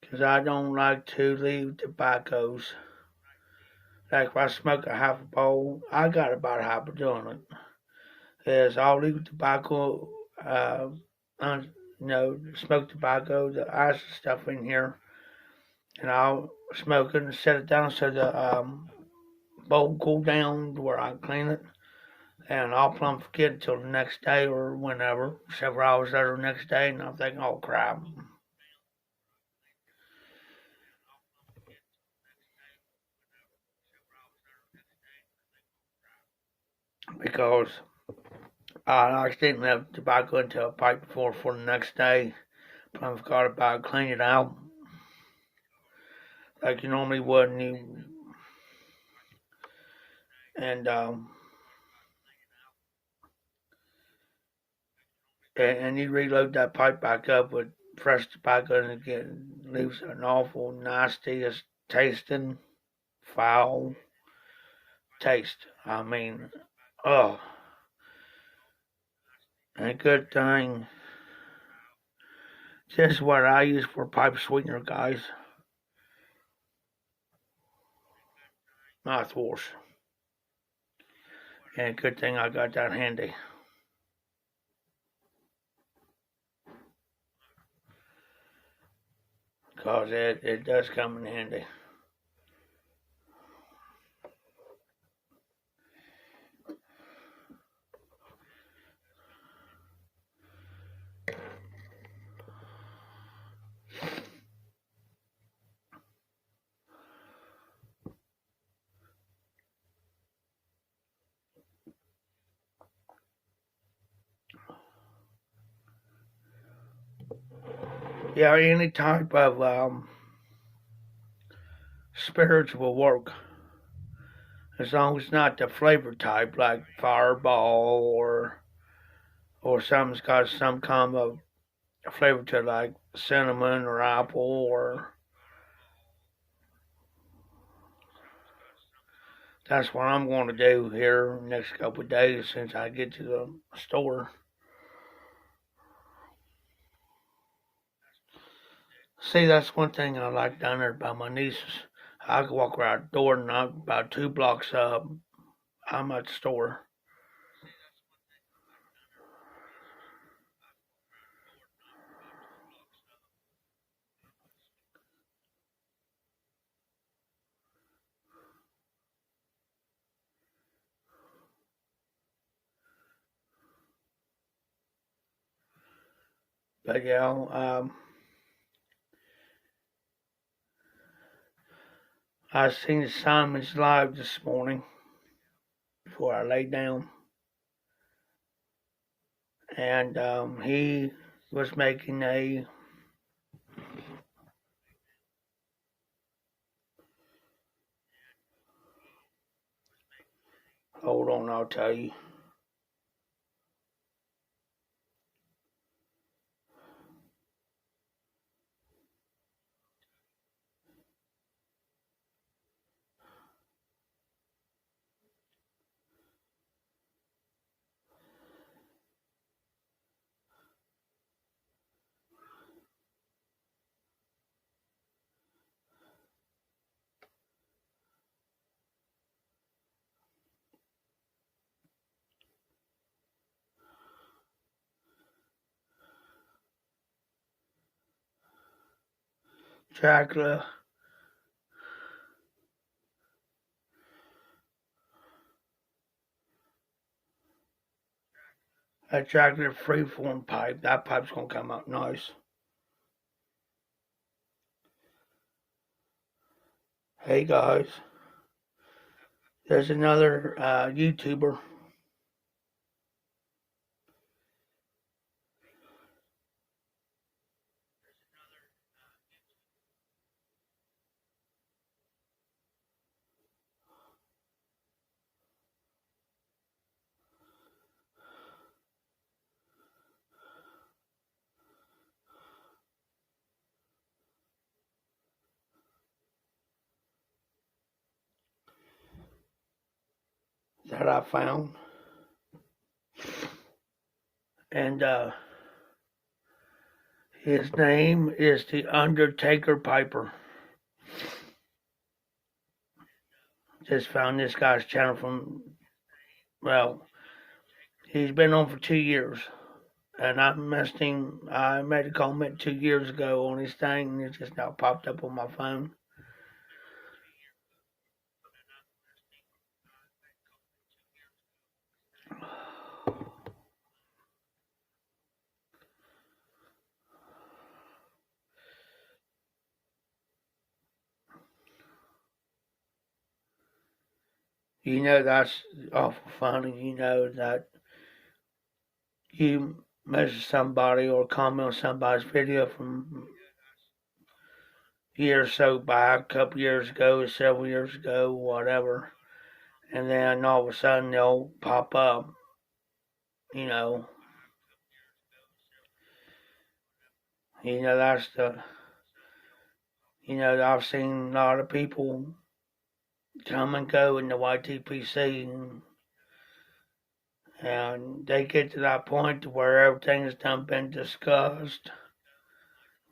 Because I don't like to leave tobaccos. Like if I smoke a half a bowl, I got about half of doing it. Is I'll leave tobacco, smoke tobacco, the ice stuff in here, and I'll smoke it and set it down so the bowl cool down to where I can clean it. And I'll plumb forget until the next day or whenever, several hours later the next day, and I'm thinking, oh crap. Because I accidentally left tobacco into a pipe before for the next day. Plumb forgot about it, clean it out like you normally would, and and you reload that pipe back up with fresh tobacco, and it leaves an awful nasty tasting, foul taste. I mean, oh, and a good thing. This is what I use for pipe sweetener, guys. Mouthwash. And a good thing I got that handy. Because it does come in handy. Yeah, any type of spiritual work as long as it's not the flavor type like Fireball or something's got some kind of flavor to it, like cinnamon or apple or. That's what I'm going to do here next couple of days since I get to the store. See, that's one thing I like down there by my nieces. I can walk around the door and I'm about 2 blocks up. I'm at the store. But yeah, I seen Simon's live this morning before I laid down, and he was making a. Hold on, I'll tell you. Chocolate, a chocolate freeform pipe. That pipe's gonna come out nice. Hey guys, there's another YouTuber. That I found, and his name is the Undertaker Piper. Just found this guy's channel from, well, he's been on for 2 years. And I messed him. I made a comment 2 years ago on his thing, and it just now popped up on my phone. You know that's awful funny. You know that you message somebody or comment on somebody's video from years so back, a couple years ago, several years ago, whatever, and then all of a sudden they'll pop up. You know, that's the. I've seen a lot of people come and go in the YTPC, and they get to that point to where everything's done been discussed,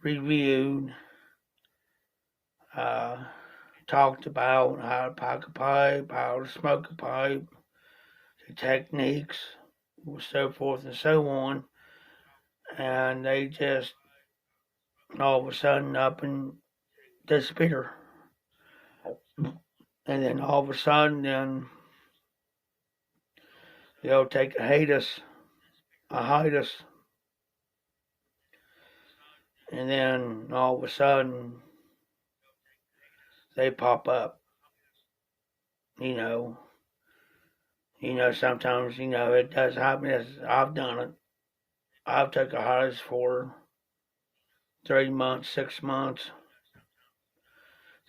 reviewed, uh, talked about how to pack a pipe, how to smoke a pipe, the techniques, so forth and so on, and they just all of a sudden up and disappear. And then all of a sudden, then they'll take a hiatus, and then all of a sudden they pop up. You know, sometimes it does happen. I've done it. I've took a hiatus for 3 months, 6 months.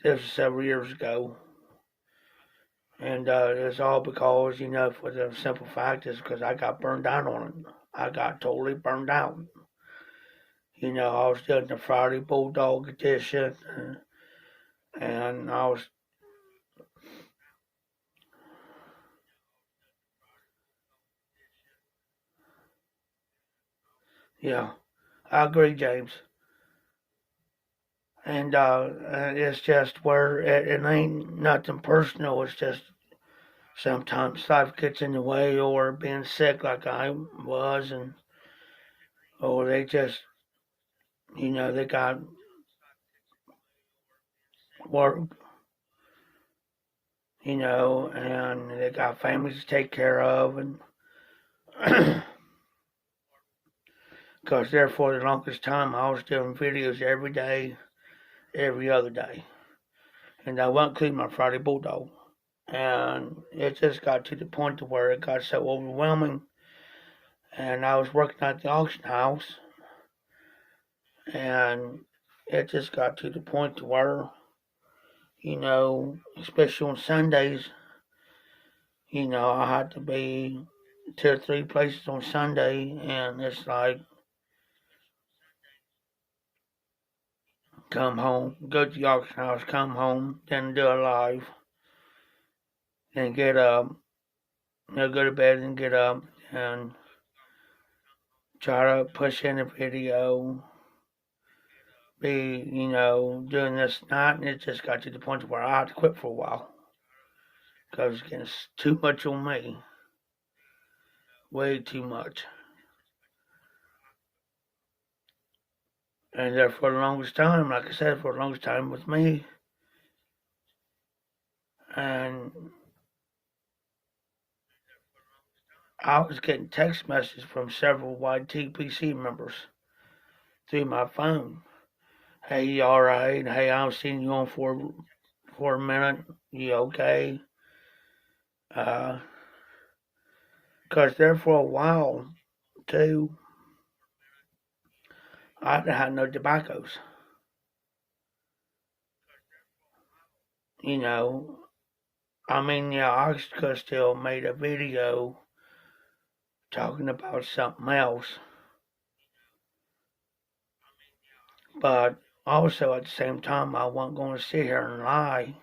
This was several years ago. And it's all because, for the simple fact is because I got burned out on it. I got totally burned out. I was doing the Friday Bulldog edition, and I was, yeah, I agree, James. And it's just where it ain't nothing personal. It's just sometimes life gets in the way, or being sick like I was, and or they just, they got work, and they got families to take care of, and because there for the longest time I was doing videos every day, every other day, and I won't include my Friday Bulldog. And it just got to the point to where it got so overwhelming, and I was working at the auction house, and it just got to the point to where, especially on Sundays, I had to be 2 or 3 places on Sunday, and it's like come home, go to the auction house, come home, then do a live, then get up, go to bed and get up and try to push in a video, be, doing this night, and it just got to the point where I had to quit for a while because it's getting too much on me, way too much. And there for the longest time, like I said, for the longest time with me, and I was getting text messages from several YTPC members through my phone. Hey, you alright? Hey, I've seen you on for a minute. You okay? Because there for a while, too, I had no tobaccos. Yeah, I could still made a video talking about something else, but also at the same time, I wasn't going to sit here and lie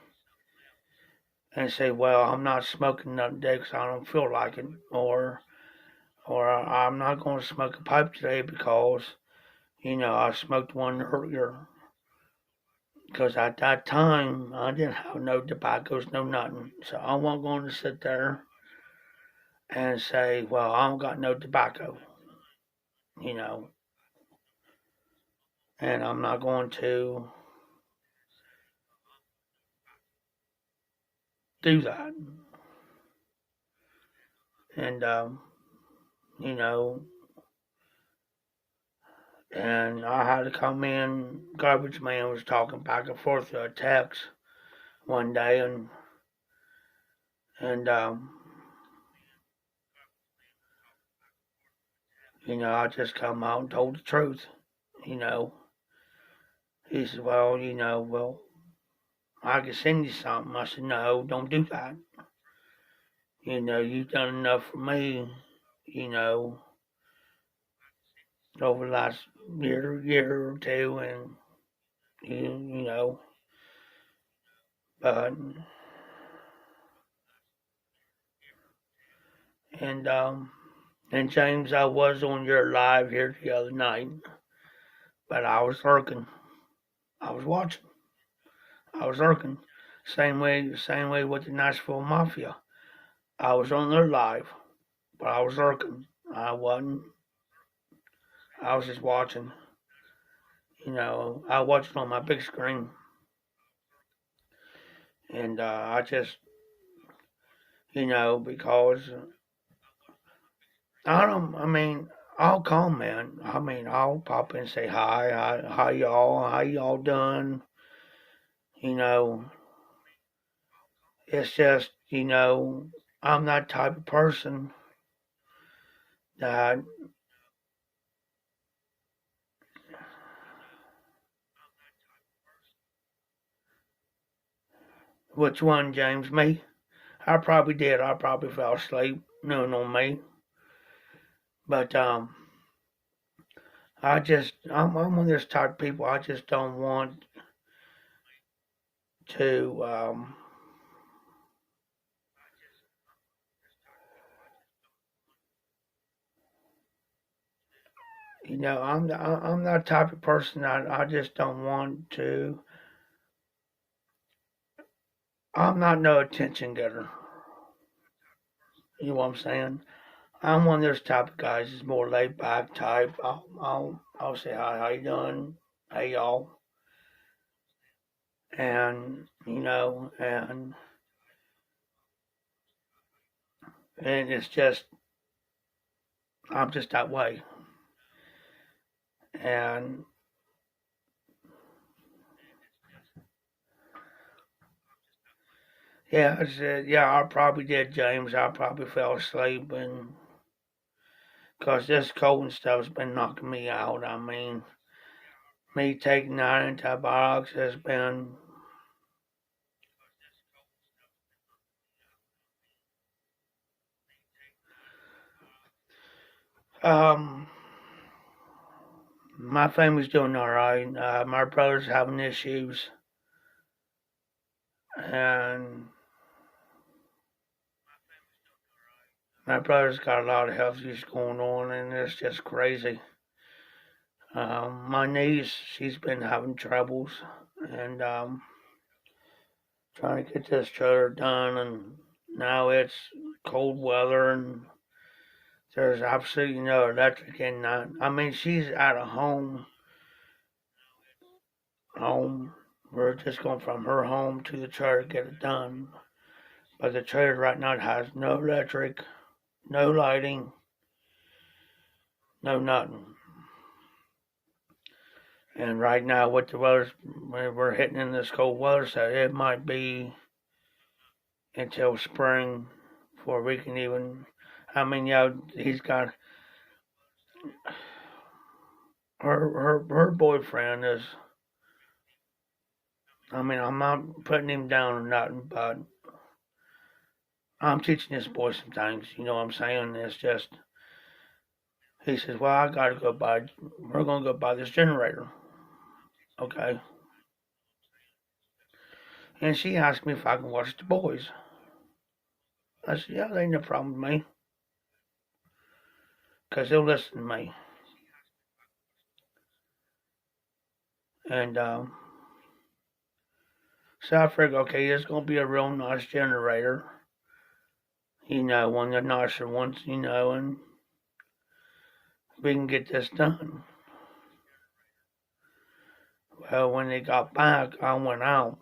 and say, well, I'm not smoking nothing today because I don't feel like it, or I'm not going to smoke a pipe today because, I smoked one earlier. Because at that time, I didn't have no tobaccos, no nothing. So I wasn't going to sit there and say, well, I don't got no tobacco, you know, and I'm not going to do that. And, you know, and I had to come in. Garbage man was talking back and forth through a text one day, and I just come out and told the truth. You know, he said, well, well, I can send you something. I said, no, don't do that. You've done enough for me, you know, over the last year or two, and you know, but and and James, I was on your live here the other night, but I was lurking. I was watching. I was lurking. Same way with the Nashville Mafia. I was on their live, but I was lurking. I wasn't. I was just watching. I watched on my big screen, and I just, because I don't. I mean, I'll comment. I mean, I'll pop in and say hi. How y'all? How y'all doing? You know, it's just, I'm that type of person that. Which one, James? Me? I probably did. I probably fell asleep, knowing on me. But I'm one of those type of people. I just don't want to. I'm that type of person that I just don't want to. I'm not no attention getter. You know what I'm saying? I'm one of those type of guys that's more laid back type. I'll say hi, how you doing? Hey y'all, and and it's just I'm just that way, and yeah, I said yeah, I probably did, James. I probably fell asleep, and because this cold and stuff's been knocking me out. I mean, me taking 9 antibiotics has been um my family's doing all right. My brother's having issues, and my brother's got a lot of health issues going on, and it's just crazy. My niece, she's been having troubles, and trying to get this trailer done, and now it's cold weather, and there's absolutely no electric in that. I mean, she's at a home. We're just going from her home to the trailer to get it done. But the trailer right now has no electric, no lighting, no nothing. And right now, with the weather, we're hitting in this cold weather, so it might be until spring before we can even. I mean, he's got her boyfriend is. I mean, I'm not putting him down or nothing, but I'm teaching this boy some things. You know what I'm saying? It's just he says, "Well, I gotta go buy. We're gonna go buy this generator." Okay. And she asked me if I can watch the boys. I said, "Yeah, there ain't no problem with me, 'cause they'll listen to me." And so I figured, okay, it's gonna be a real nice generator. One of the nicer ones, and we can get this done. Well, when they got back, I went out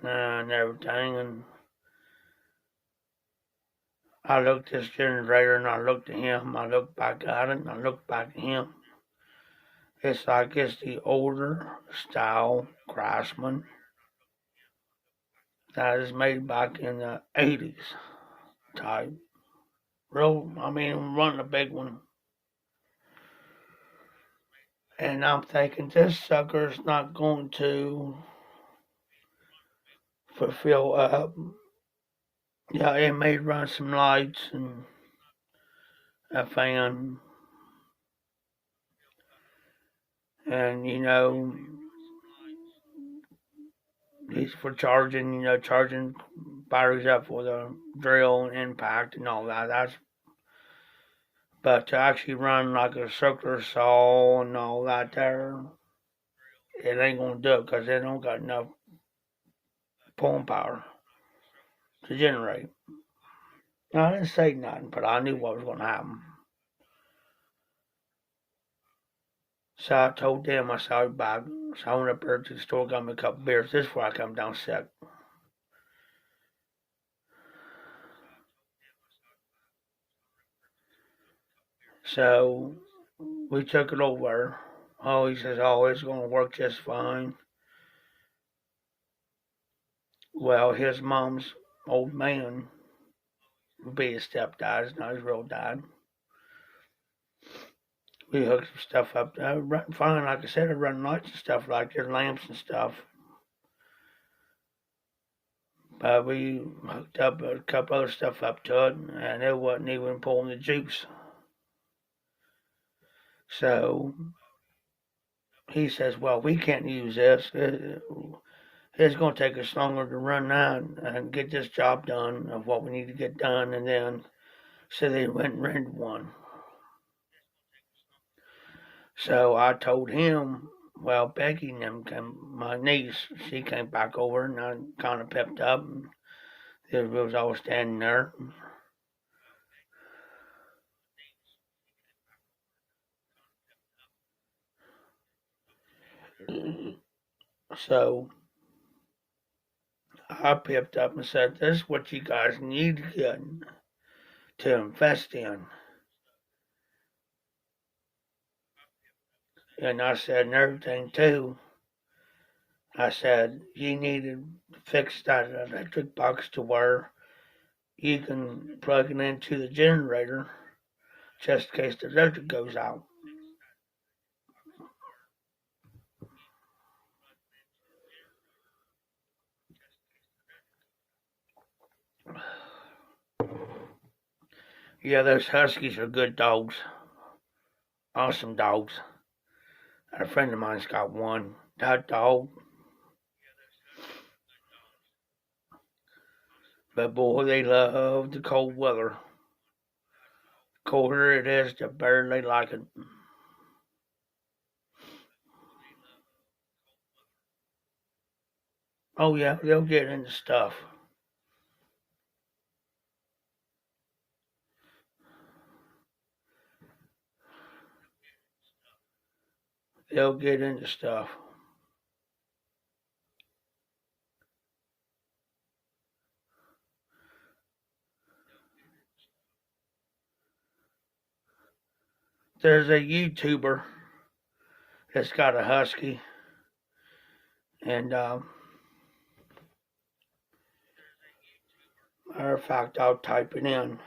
and everything, and I looked at this generator, and I looked at him, I looked back at it, and I looked back at him. It's like it's the older style Craftsman that is made back in the 80s type. Real, I mean, running a big one. And I'm thinking this sucker's not going to fulfill up. Yeah, it may run some lights and a fan, and he's for charging, charging batteries up for the drill and impact and all that. But to actually run like a circular saw and all that there, it ain't gonna do it because they don't got enough pulling power to generate. Now, I didn't say nothing, but I knew what was gonna happen. So I told them I saw it back. So I went up there to the store, got me a couple beers. This is before I come down sick. So we took it over. Oh, he says, oh, it's going to work just fine. Well, his mom's old man would be his stepdad. It's not his real dad. We hooked some stuff up. Run fine, like I said, I run lights and stuff like their lamps and stuff. But we hooked up a couple other stuff up to it, and it wasn't even pulling the juice. So he says, well, we can't use this. It's going to take us longer to run that and get this job done of what we need to get done. And then, so they went and rented one. So I told him, well, Becky and them my niece, she came back over and I kind of pepped up. And it was all standing there. So I picked up and said, this is what you guys need to get to invest in. And I said, and everything too. I said, you need to fix that electric box to where you can plug it into the generator just in case the electric goes out. Yeah, those Huskies are good dogs. Awesome dogs. A friend of mine's got one. That dog. But boy, they love the cold weather. The colder it is, the better they like it. Oh yeah, they'll get into stuff. They'll get into stuff. There's a YouTuber that's got a husky, and matter of fact, I'll type it in.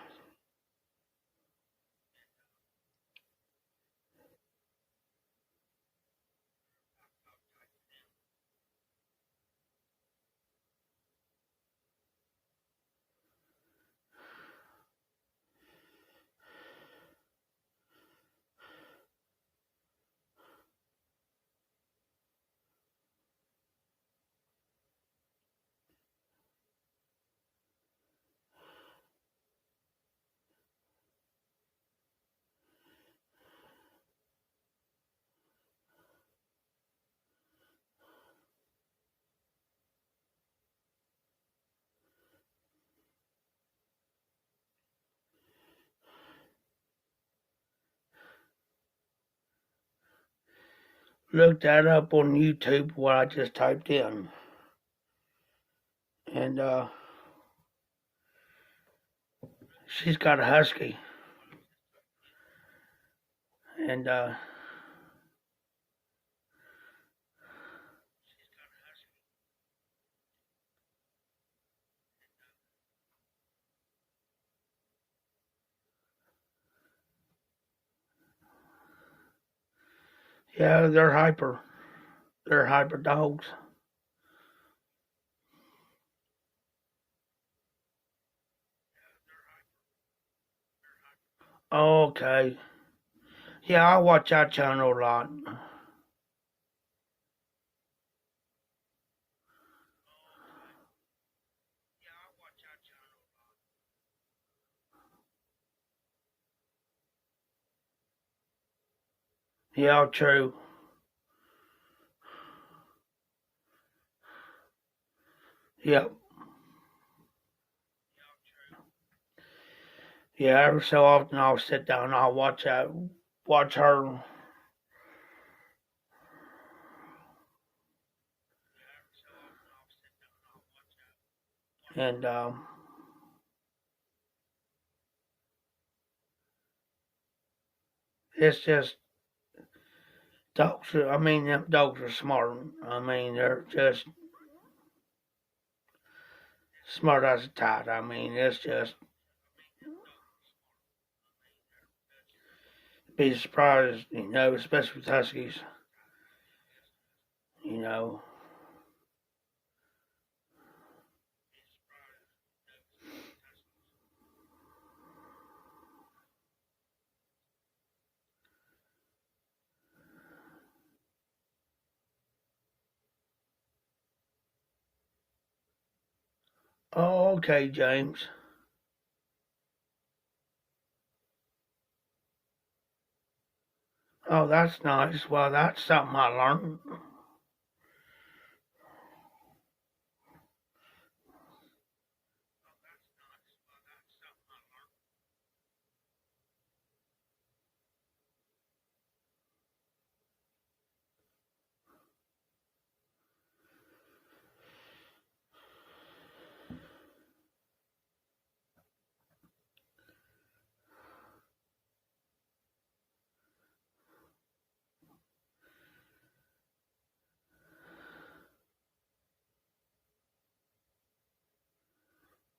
Look that up on YouTube, what I just typed in. And she's got a husky. And yeah, they're hyper. They're hyper dogs. Okay. Yeah, I watch that channel a lot. Yeah, true. Yep. Yeah, every so often I'll sit down and I'll watch her. And it's just dogs. I mean, them dogs are smart. I mean, they're just smart as a tot. I mean, it's just be surprised, especially with huskies. You know, Oh, okay, James. Oh, that's nice. Well, that's something I learned.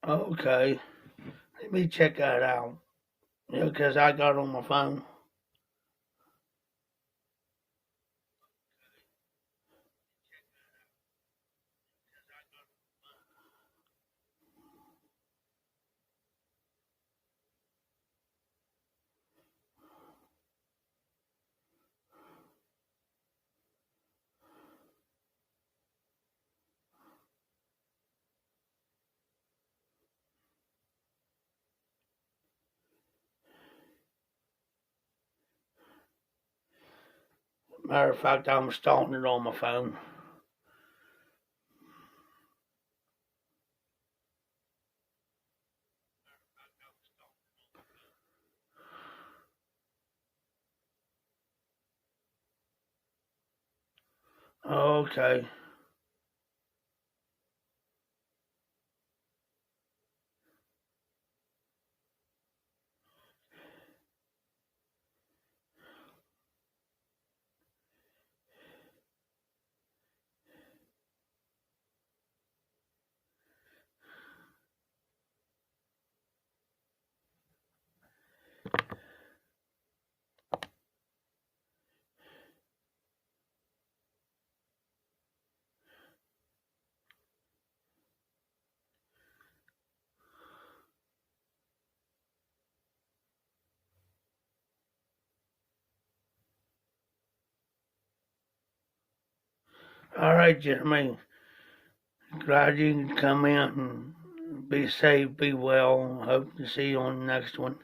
Okay, let me check that out. Yeah, because I got it on my phone. Matter of fact, I'm starting it on my phone. Okay. All right, Jeremy. Glad you can come in and be safe, be well. Hope to see you on the next one.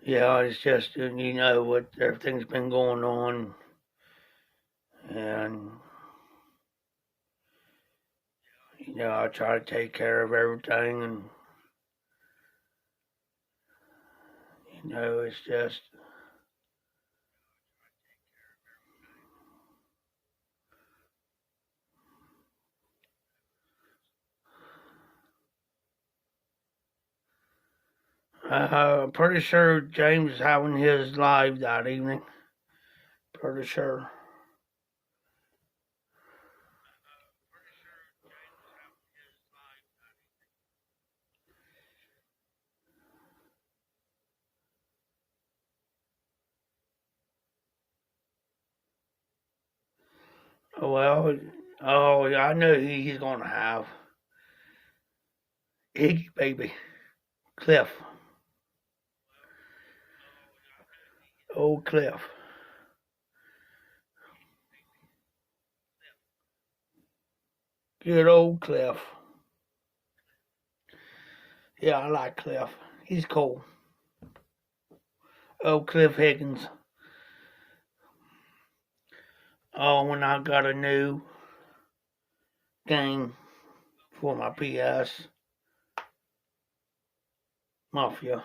Yeah, it's just what everything's been going on, and I try to take care of everything, and it's just pretty sure James is having his live that evening. Pretty sure. Well, oh, yeah, I know who he's gonna have. Iggy baby, Cliff, old Cliff, good old Cliff. Yeah, I like Cliff. He's cool. Oh, Cliff Higgins. Oh, when I got a new game for my PS Mafia.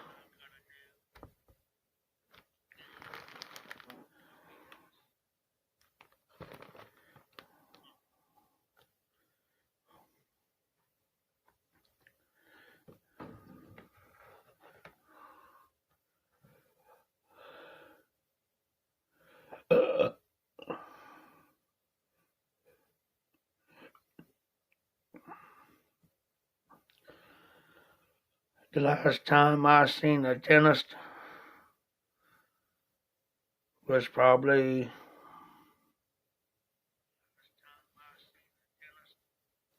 The last time I seen a dentist was probably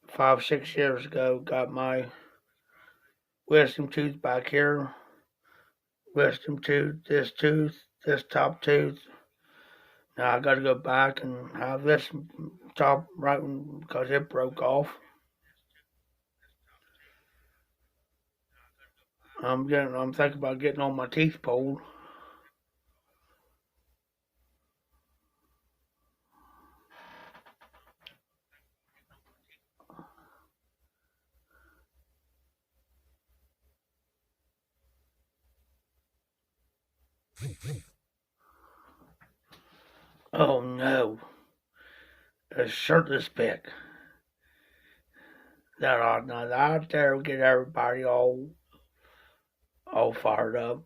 5, 6 years ago. Got my wisdom tooth back here, wisdom tooth, this top tooth. Now I got to go back and have this top right because it broke off. I'm thinking about getting all my teeth pulled. Oh no, a shirtless pic. That ought not out there will get everybody all fired up.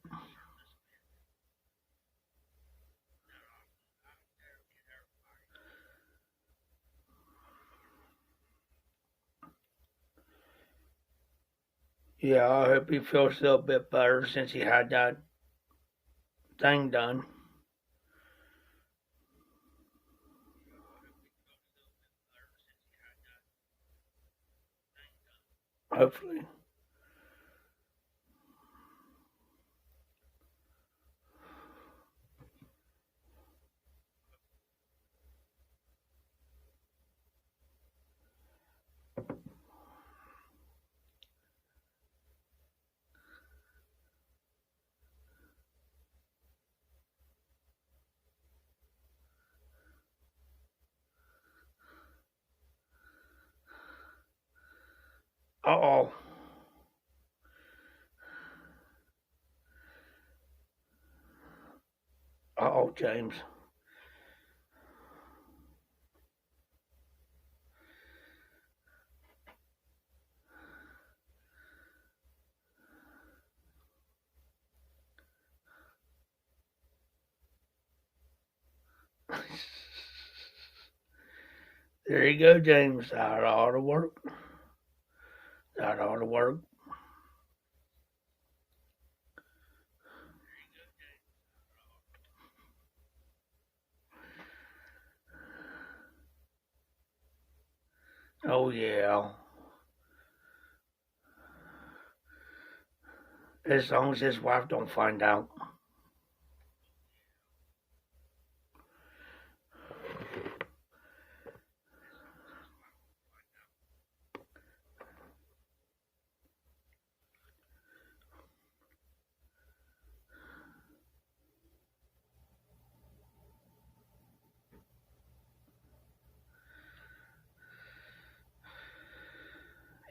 Yeah, I hope he feels a little bit better since he had that thing done. Hopefully. Uh oh. Uh oh, James. There you go, James. That ought to work. That ought to work. Oh yeah. As long as his wife don't find out.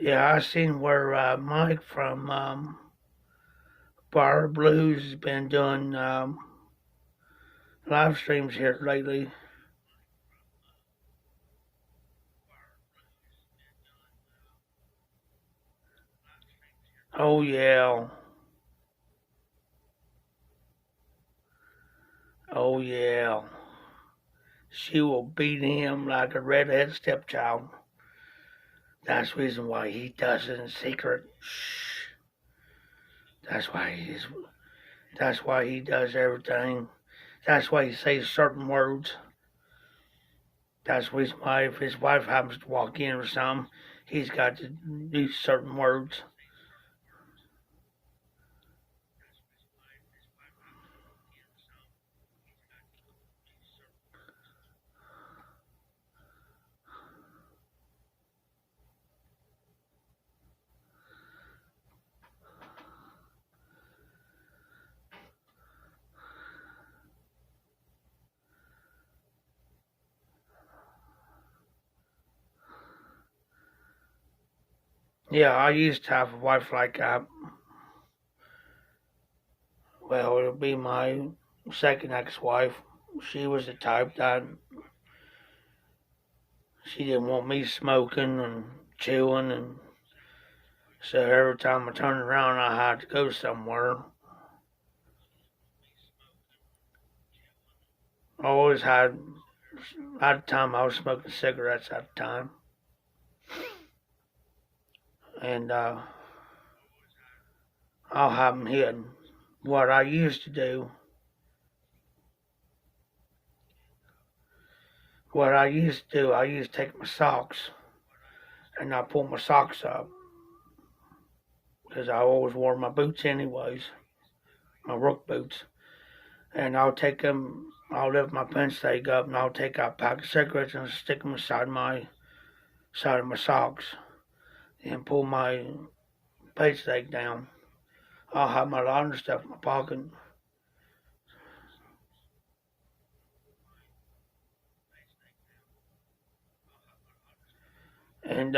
Yeah, I seen where Mike from Bar Blues has been doing live streams here lately. Oh yeah. Oh yeah. She will beat him like a redhead stepchild. That's the reason why he does it in secret. Shh. That's why he's. That's why he does everything. That's why he says certain words. That's the reason why if his wife happens to walk in or something, he's got to do certain words. Yeah, I used to have a wife like that. Well, it'll be my second ex-wife. She was the type that she didn't want me smoking and chewing, and so every time I turned around, I had to go somewhere. I always had, at the time, I was smoking cigarettes at the time, and I'll have them hidden. What I used to do, I used to take my socks and I pull my socks up because I always wore my boots anyways, my work boots. And I'll take them, I'll lift my pants leg up and I'll take out a pack of cigarettes and stick them inside my side of my socks and pull my pants leg down. I'll have my laundry stuff in my pocket. And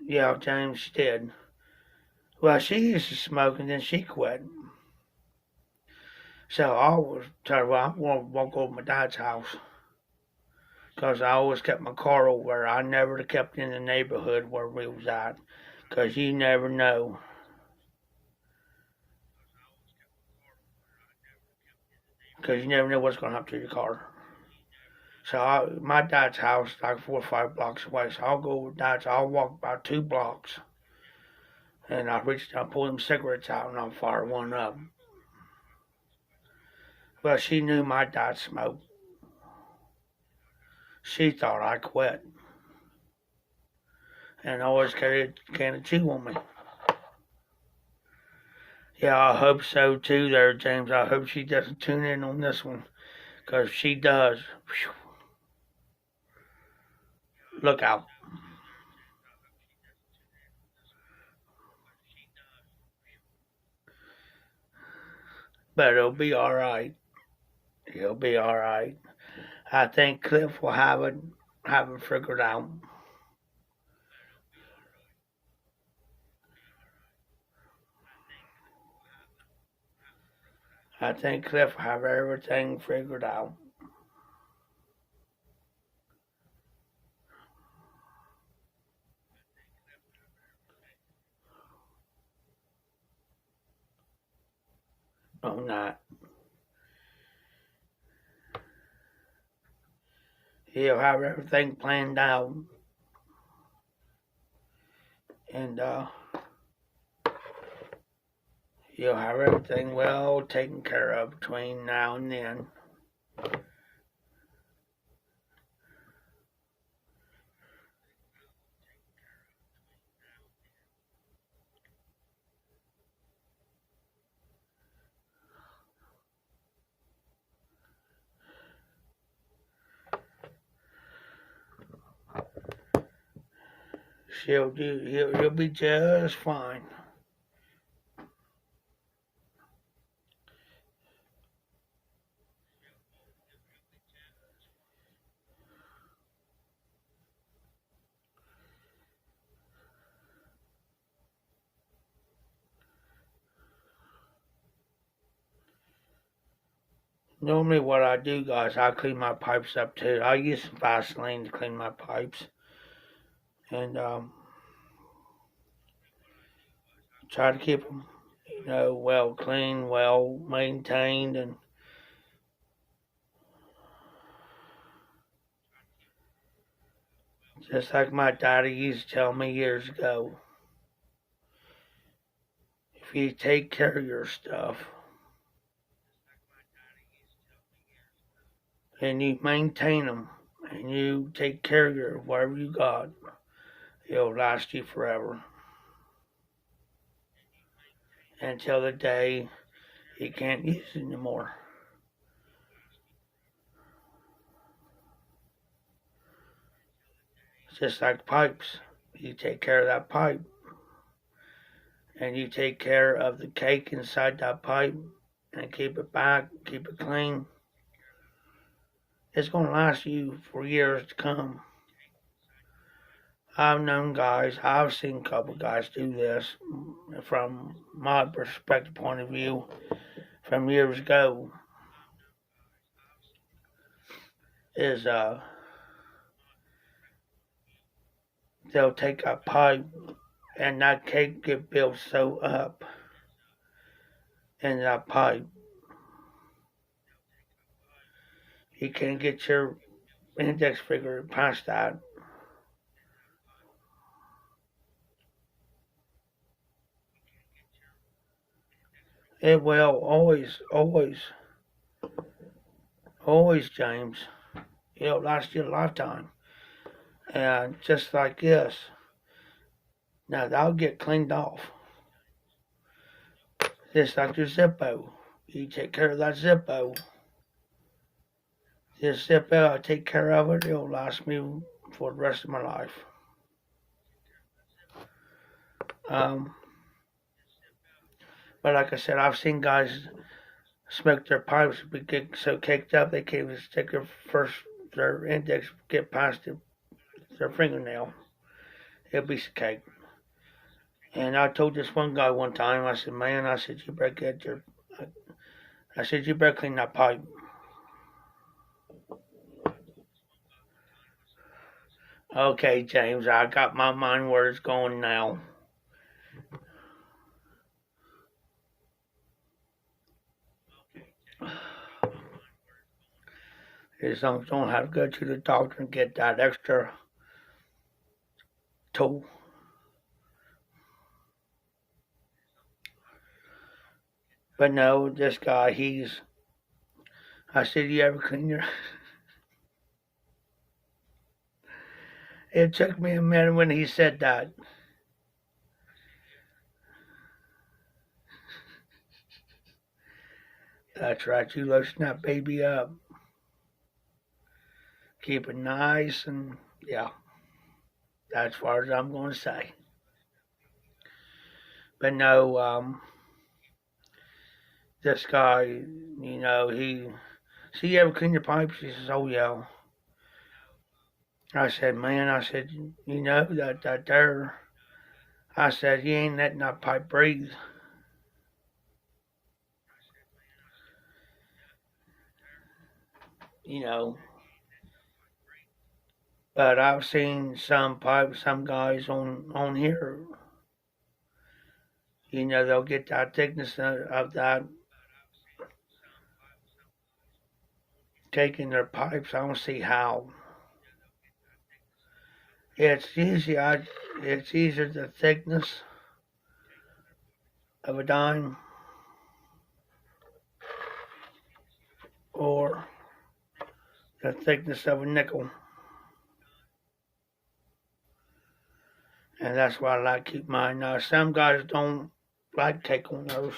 yeah, James did. Well, she used to smoke and then she quit. So I always tell her, well, I'm going to walk over to my dad's house. Because I always kept my car over there. I never kept in the neighborhood where we was at. Because you never know. Because you never know what's going to happen to your car. So my dad's house is like 4 or 5 blocks away. So I'll go over to dad's. I'll walk about 2 blocks. And I reach down, pull them cigarettes out, and I'll fire one up. Well, she knew my dad smoked. She thought I quit. And always carried a can of chew on me. Yeah, I hope so too there, James. I hope she doesn't tune in on this one. Because if she does, whew, look out. But it'll be alright. It'll be alright. I think Cliff will have it figured out. I think Cliff will have everything figured out. I'm not. He'll have everything planned out. And he'll have everything well taken care of between now and then. He'll be just fine. Normally, what I do, guys, I clean my pipes up too. I use some Vaseline to clean my pipes, and try to keep them, well clean, well maintained, and just like my daddy used to tell me years ago, if you take care of your stuff and you maintain them and you take care of your whatever you got, it'll last you forever until the day you can't use it anymore. It's just like pipes. You take care of that pipe and you take care of the cake inside that pipe and keep it back, keep it clean, it's going to last you for years to come. I've known guys, I've seen a couple guys do this from my perspective point of view from years ago. Is they'll take a pipe and that cake get built so up in that pipe you can't get your index finger past that. It will always, James. It'll last you a lifetime. And just like this, now that'll get cleaned off. Just like your Zippo. You take care of that Zippo. This Zippo, I take care of it. It'll last me for the rest of my life. Um, but like I said, I've seen guys smoke their pipes get so caked up they can't even stick their index get past their fingernail. It'll be cake. And I told this one guy one time, I said, man, I said, you better get your, I said, you better clean that pipe. Okay, James, I got my mind where it's going now. As long as you don't have to go to the doctor and get that extra tool. But no, this guy, I said, you ever clean your... It took me a minute when he said that. That's right, you loosen that baby up. Keep it nice and, yeah, that's as far as I'm going to say. But no, this guy, see, you ever clean your pipes? He says, oh, yeah. I said, man, I said, you know, that there, I said, you ain't letting that pipe breathe. You know, but I've seen some guys on here, you know, they'll get that thickness of that cake in their pipes. I don't see how. It's either the thickness of a dime or the thickness of a nickel. And that's why I like to keep mine. Now, some guys don't like to take on those.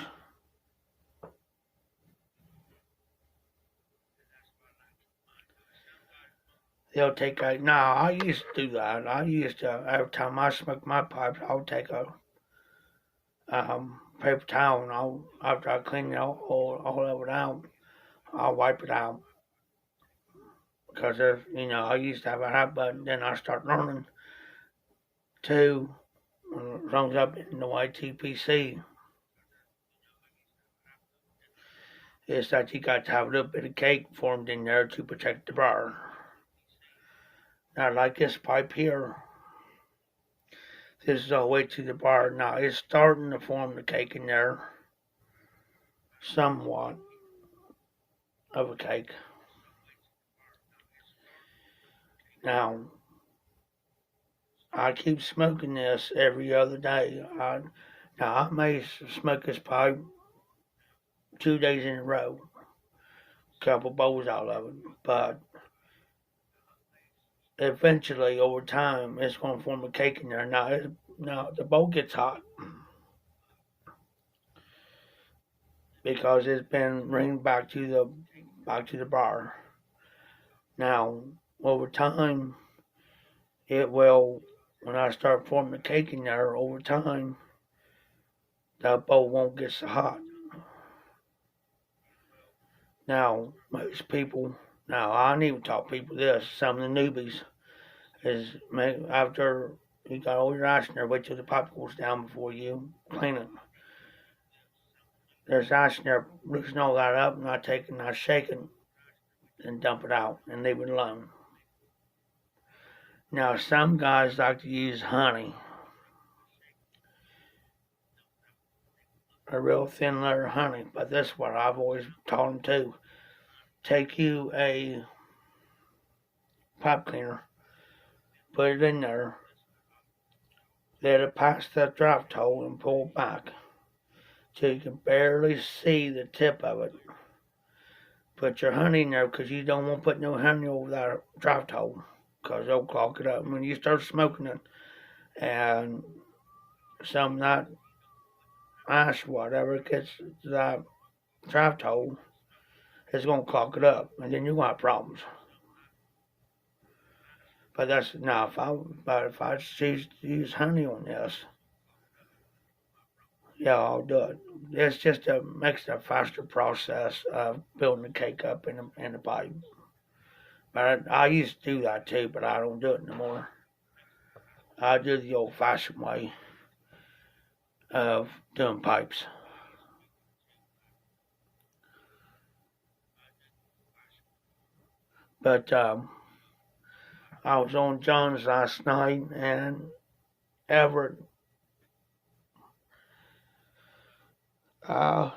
They'll take a. Now, I used to do that. I used to, every time I smoke my pipes, I'll take a paper towel and after I clean it all of it out, I'll wipe it out. Because I used to have a habit, but then I start learning to, as long as I've been in the YTPC, is that you got to have a little bit of cake formed in there to protect the bar. Now, like this pipe here, this is all the way to the bar. Now, it's starting to form the cake in there, somewhat of a cake. Now, I keep smoking this every other day. I may smoke this pipe 2 days in a row, a couple bowls out of it, but eventually, over time, it's going to form a cake in there. Now the bowl gets hot because it's been ringed back to the bar. Now, over time, it will. When I start forming the cake in there, over time, that bowl won't get so hot. Now, most people. Now, I don't even taught people this. Some of the newbies is after you got all your ice in there, wait till the pipe cools down before you clean it. There's ice in there, loosen all that up, not taking, not shaking, and dump it out and leave it alone. Now, some guys like to use honey, a real thin layer of honey, but this is what I've always taught them to. Take you a pipe cleaner, put it in there, let it pass that draft hole and pull back. till you can barely see the tip of it. Put your honey in there because you don't want to put no honey over that draft hole because they'll clog it up. When you start smoking it and some of that ash or whatever gets to that draft hole, it's going to clog it up and then you're going to have problems. But that's now if I choose to use honey on this, yeah, I'll do it. It's just makes it a faster process of building the cake up in the pipe. But I used to do that too, but I don't do it anymore. I do the old-fashioned way of doing pipes. But I was on John's last night, and Everett has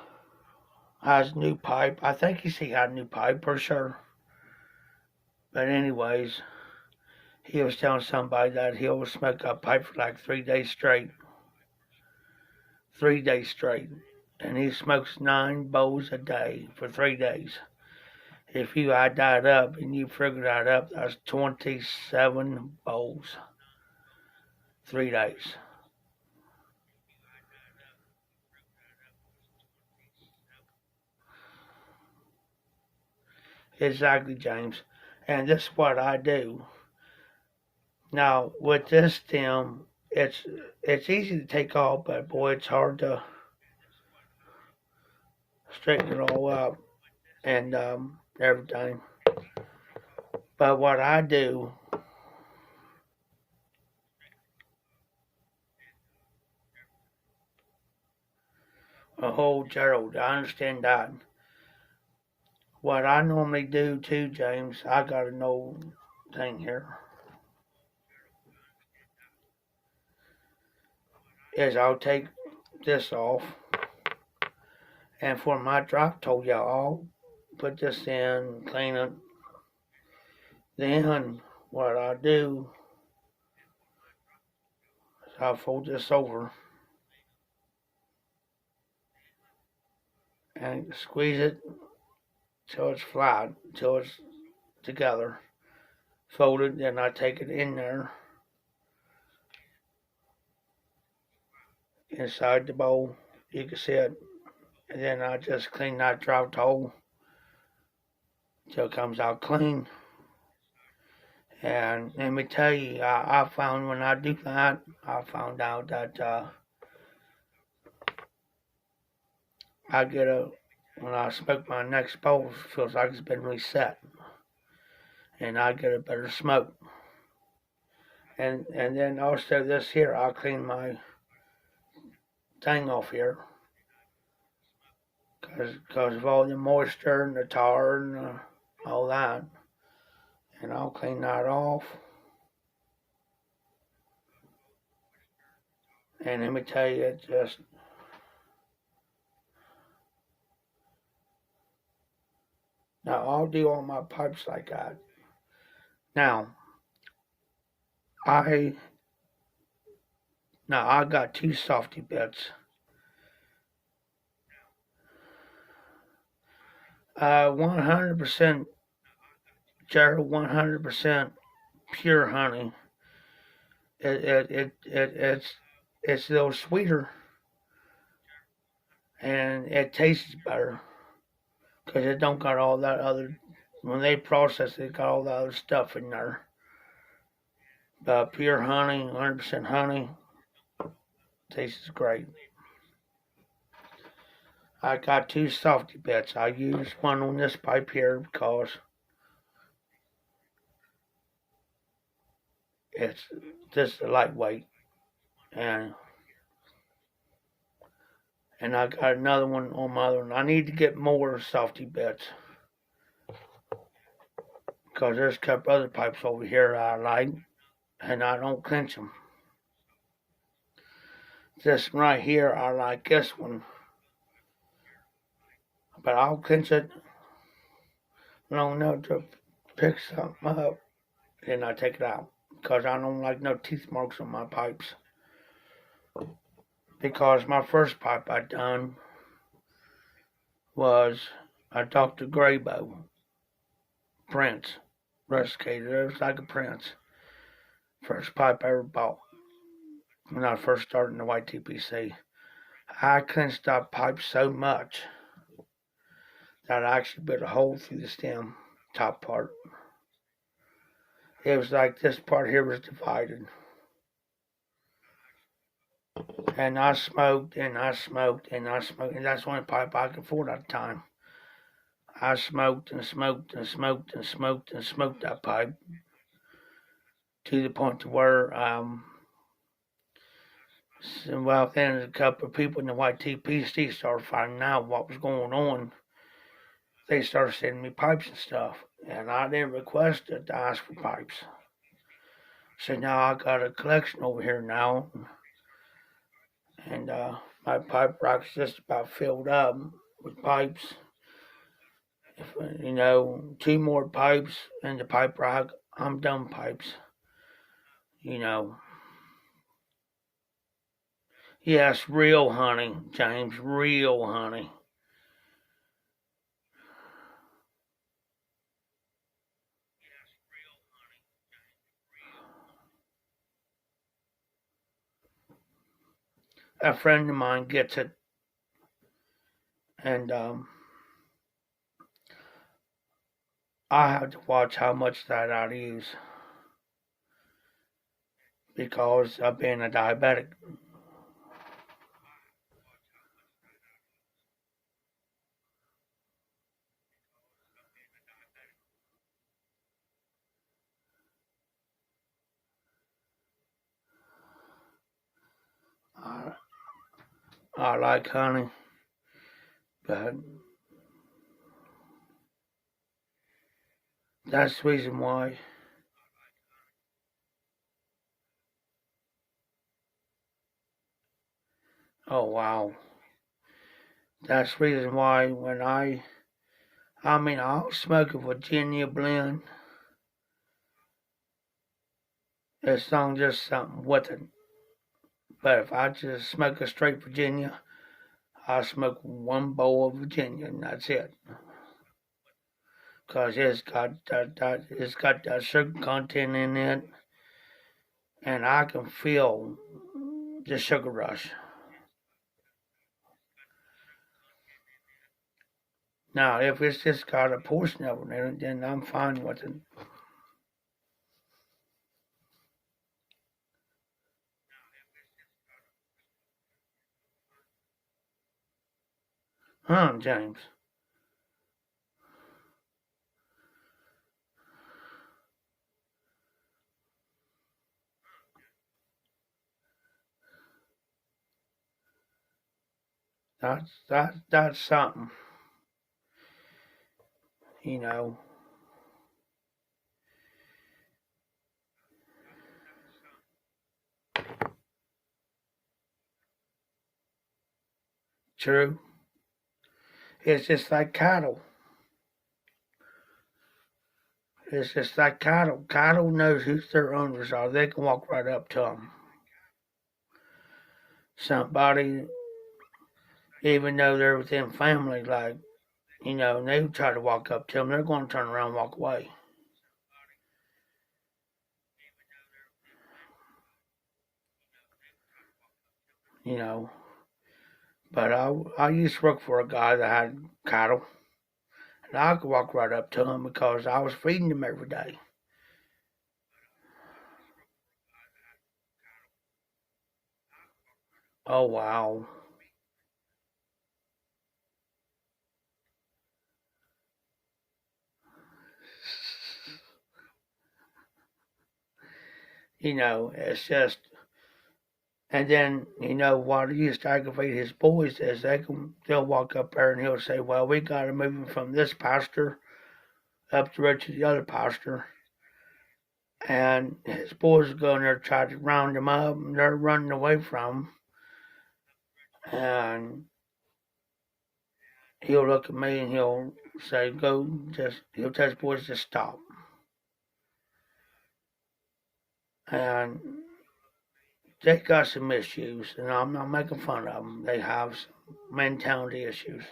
a new pipe. I think he had a new pipe for sure. But anyways, he was telling somebody that he'll smoke a pipe for like 3 days straight. 3 days straight. And he smokes 9 bowls a day for 3 days. If you add that up and you figure that up, that's 27 bowls. 3 days. Exactly, James. And this is what I do. Now, with this stem, it's easy to take off, but boy, it's hard to straighten it all up and everything. But what I do, Gerald, I understand that. What I normally do too, James, I got an old thing here, is I'll take this off, and for my drop toe, y'all, I'll put this in, clean it. Then what I do is I'll fold this over and squeeze it till it's flat, till it's together. Fold it, then I take it in there inside the bowl. You can see it. And then I just clean that drop hole till it comes out clean. And let me tell you, I found when I do that, I found out that I get when I smoke my next bowl, it feels like it's been reset. And I get a better smoke. And then also this here, I'll clean my thing off here. Because of all the moisture and the tar and all that. And I'll clean that off. And let me tell you, it just now I'll do all my pipes like that. Now I got 2 softy bits. 100% Gerald, 100% pure honey. It's a little sweeter and it tastes better because it don't got all that other. When they process it, got all the other stuff in there. But pure honey, 100% honey, tastes great. I got 2 softy bits. I use one on this pipe here because it's just lightweight, and I got another one on my other one. I need to get more softy bits because there's a couple other pipes over here I like, and I don't clench them. This one right here, I like this one, but I'll clench it long enough to pick something up, and I take it out because I don't like no teeth marks on my pipes. Because my first pipe I done, was a Dr. Graybo, Prince, Rusticator. It was like a Prince. First pipe I ever bought when I first started in the YTPC. I clenched that pipe so much that I actually bit a hole through the stem, top part. It was like this part here was divided. And I smoked and I smoked and I smoked, and that's the only pipe I could afford at the time. I smoked and smoked and smoked and smoked and smoked that pipe to the point to where, well, then a couple of people in the YTPC started finding out what was going on. They started sending me pipes and stuff, and I didn't request it to ask for pipes. So now I got a collection over here now, and my pipe rack's just about filled up with pipes. If, 2 more pipes in the pipe rack, I'm done pipes. Yes, real honey, James, real honey. A friend of mine gets it, and I have to watch how much that I use because of being a diabetic. I, I like honey, but that's the reason why. Oh wow, that's the reason why when I'll smoke a Virginia blend. It's not just something with it. But if I just smoke a straight Virginia, I smoke one bowl of Virginia and that's it. Cause it's got that sugar content in it, and I can feel the sugar rush. Now, if it's just got a portion of it in it, then I'm fine with it. Huh, James? That's something. You know, true. It's just like cattle. It's just like cattle. Cattle knows who their owners are. They can walk right up to them. Somebody, even though they're within family, like, they try to walk up to them, they're going to turn around and walk away. You know, but I used to work for a guy that had cattle, and I could walk right up to him because I was feeding them every day. Oh wow. It's just, and then what used to aggravate his boys is they'll walk up there and he'll say, "Well, we got to move him from this pasture up the road to the other pasture," and his boys go in there try to round him up, and they're running away from him, and he'll look at me and he'll say, "Go, he'll tell his boys to stop," and they got some issues, and I'm not making fun of them. They have some mentality issues.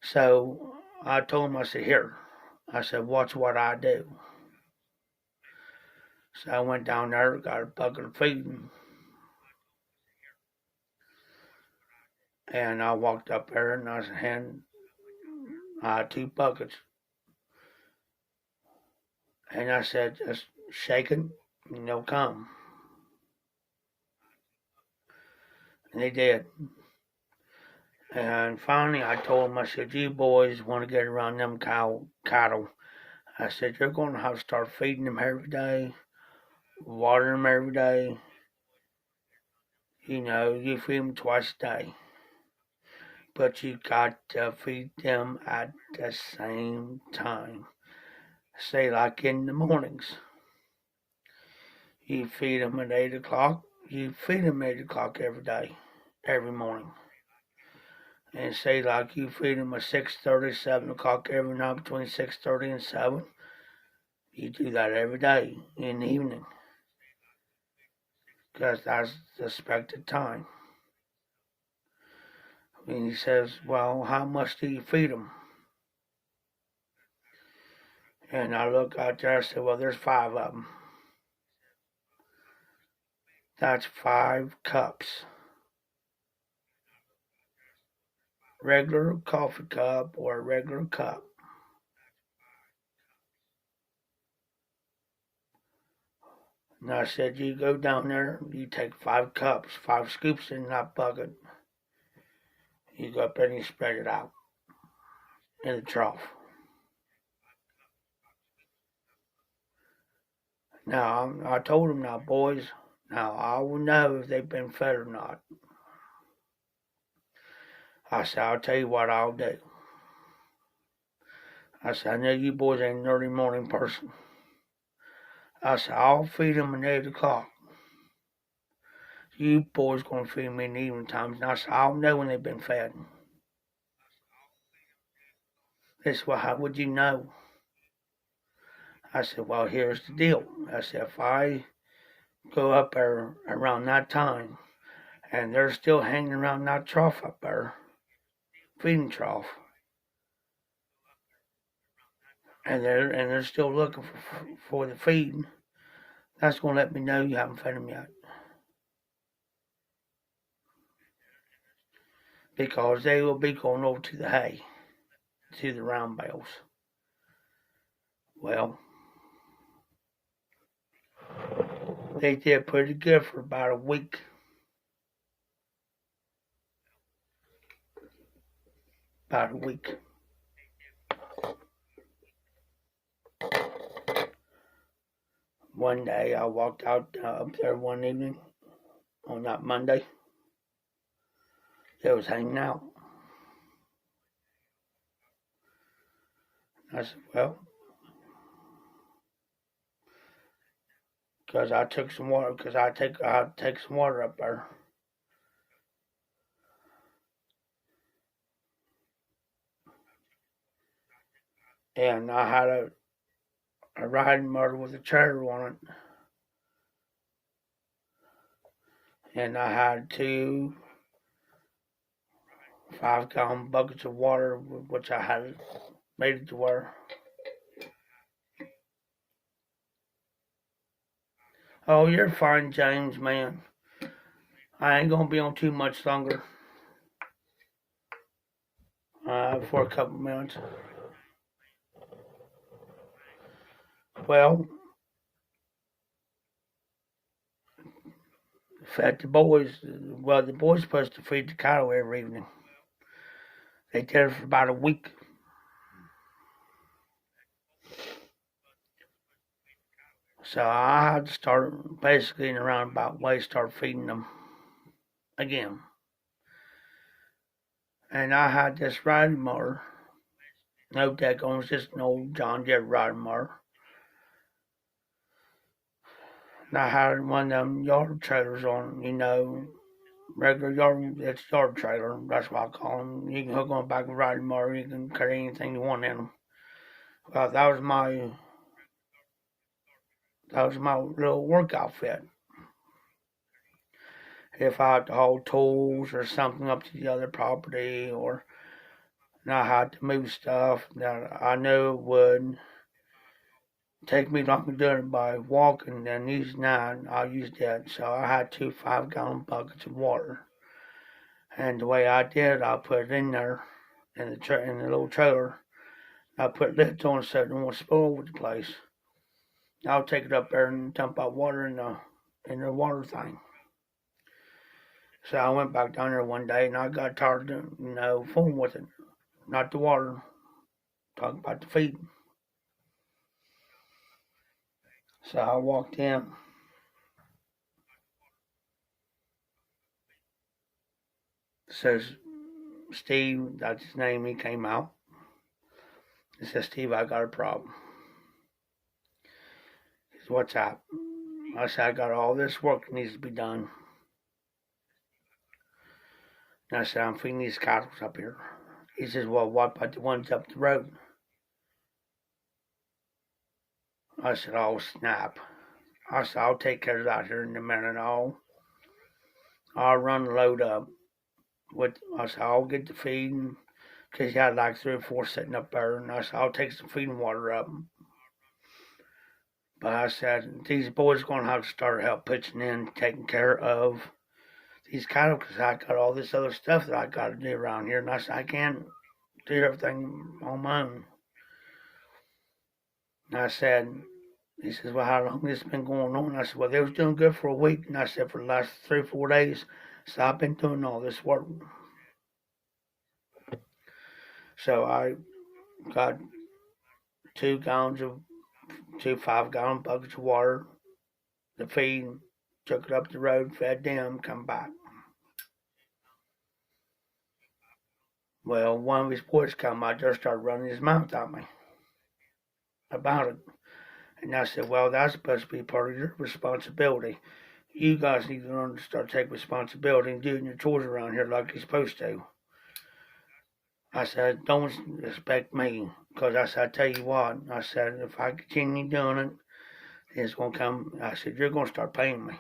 So I told him, I said, here. I said, watch what I do. So I went down there, got a bucket of feeding, and I walked up there and I had 2 buckets. And I said, just shake it and they'll come. And they did. And finally I told them, I said, you boys want to get around them cattle. I said, you're going to have to start feeding them every day, watering them every day. You feed them twice a day. But you got to feed them at the same time. Say, like in the mornings. You feed them at 8 o'clock. You feed them 8 o'clock every day, every morning. And say, like you feed them at 6:30, 7 o'clock every night between 6:30 and 7. You do that every day in the evening. Because that's the expected time. And he says, well, how much do you feed them? And I look out there, I said, well, there's 5 of them. That's 5 cups. Regular coffee cup or a regular cup. And I said, you go down there, you take 5 cups, 5 scoops in that bucket. You go up there and you spread it out in the trough. Now, I told them, now, boys, now I will know if they've been fed or not. I said, I'll tell you what I'll do. I said, I know you boys ain't an early morning person. I said, I'll feed them at 8 o'clock. You boys gonna feed me in the evening times. And I said, I'll know when they've been fed. They said, well, how would you know? I said, well, here's the deal. I said, if I go up there around that time and they're still hanging around that trough up there, feeding trough, and they're still looking for the feed, that's going to let me know you haven't fed them yet. Because they will be going over to the hay, to the round bales. Well, they did pretty good for about a week. About a week. One day I walked out up there one evening on that Monday. They was hanging out. I said, well, because I took some water, because I take some water up there. And I had a riding motor with a trailer on it. And I had 2 5-gallon buckets of water, which I had made it to where. Oh, you're fine, James, man. I ain't gonna be on too much longer. For a couple minutes. Well, fed the boys. Well, the boys supposed to feed the cattle every evening. They did it for about a week. So I had to start basically in a roundabout way, start feeding them again. And I had this riding mower. No deck on, it's just an old John Deere riding mower. And I had one of them yard trailers on, regular yard, it's yard trailer, that's what I call them. You can hook on back a riding mower, you can carry anything you want in them. Well, that was my little work outfit. If I had to haul tools or something up to the other property, or and I had to move stuff that I knew would take me longer doing it by walking than using that. I used that, so I had 2 5-gallon buckets of water. And the way I did it, I put it in there in the little trailer. I put lids on so it won't spill over the place. I'll take it up there and dump out water in the water thing. So I went back down there one day and I got tired of fooling with it. Not the water. Talking about the feed. So I walked in. Says Steve, that's his name, he came out. He says, Steve, I got a problem. He says, what's up? I said, I got all this work that needs to be done. And I said, I'm feeding these cattle up here. He says, well, what about the ones up the road? I said, oh, snap. I said, I'll take care of that here in a minute. I'll run the load up. I said, I'll get the feed. Because he had like 3 or 4 sitting up there. And I said, I'll take some feeding water up. But I said, these boys are going to have to start help pitching in, taking care of these cattle because I got all this other stuff that I got to do around here. And I said, I can't do everything on my own. And I said, he says, well, how long has this been going on? And I said, well, they was doing good for a week. And I said, for the last 3 or 4 days, so I've been doing all this work. So I got 2 5-gallon buckets of water, the feed, took it up the road, fed them, come back. Well, one of his boys come out there, started running his mouth at me about it. And I said, well, that's supposed to be part of your responsibility. You guys need to learn to start taking responsibility and doing your chores around here like you're supposed to. I said, don't expect me. Because I said, I tell you what, I said, if I continue doing it, it's going to come. I said, you're going to start paying me.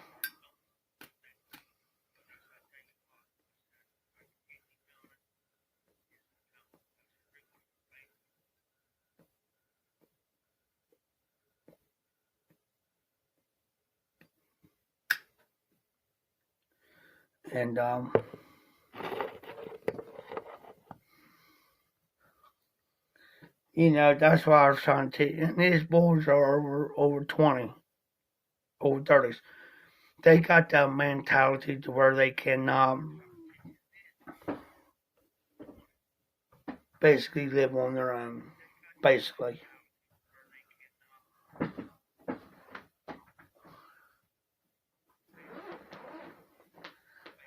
And that's why I was trying to teach. And these boys are over 20, over 30s. They got that mentality to where they can basically live on their own. Basically.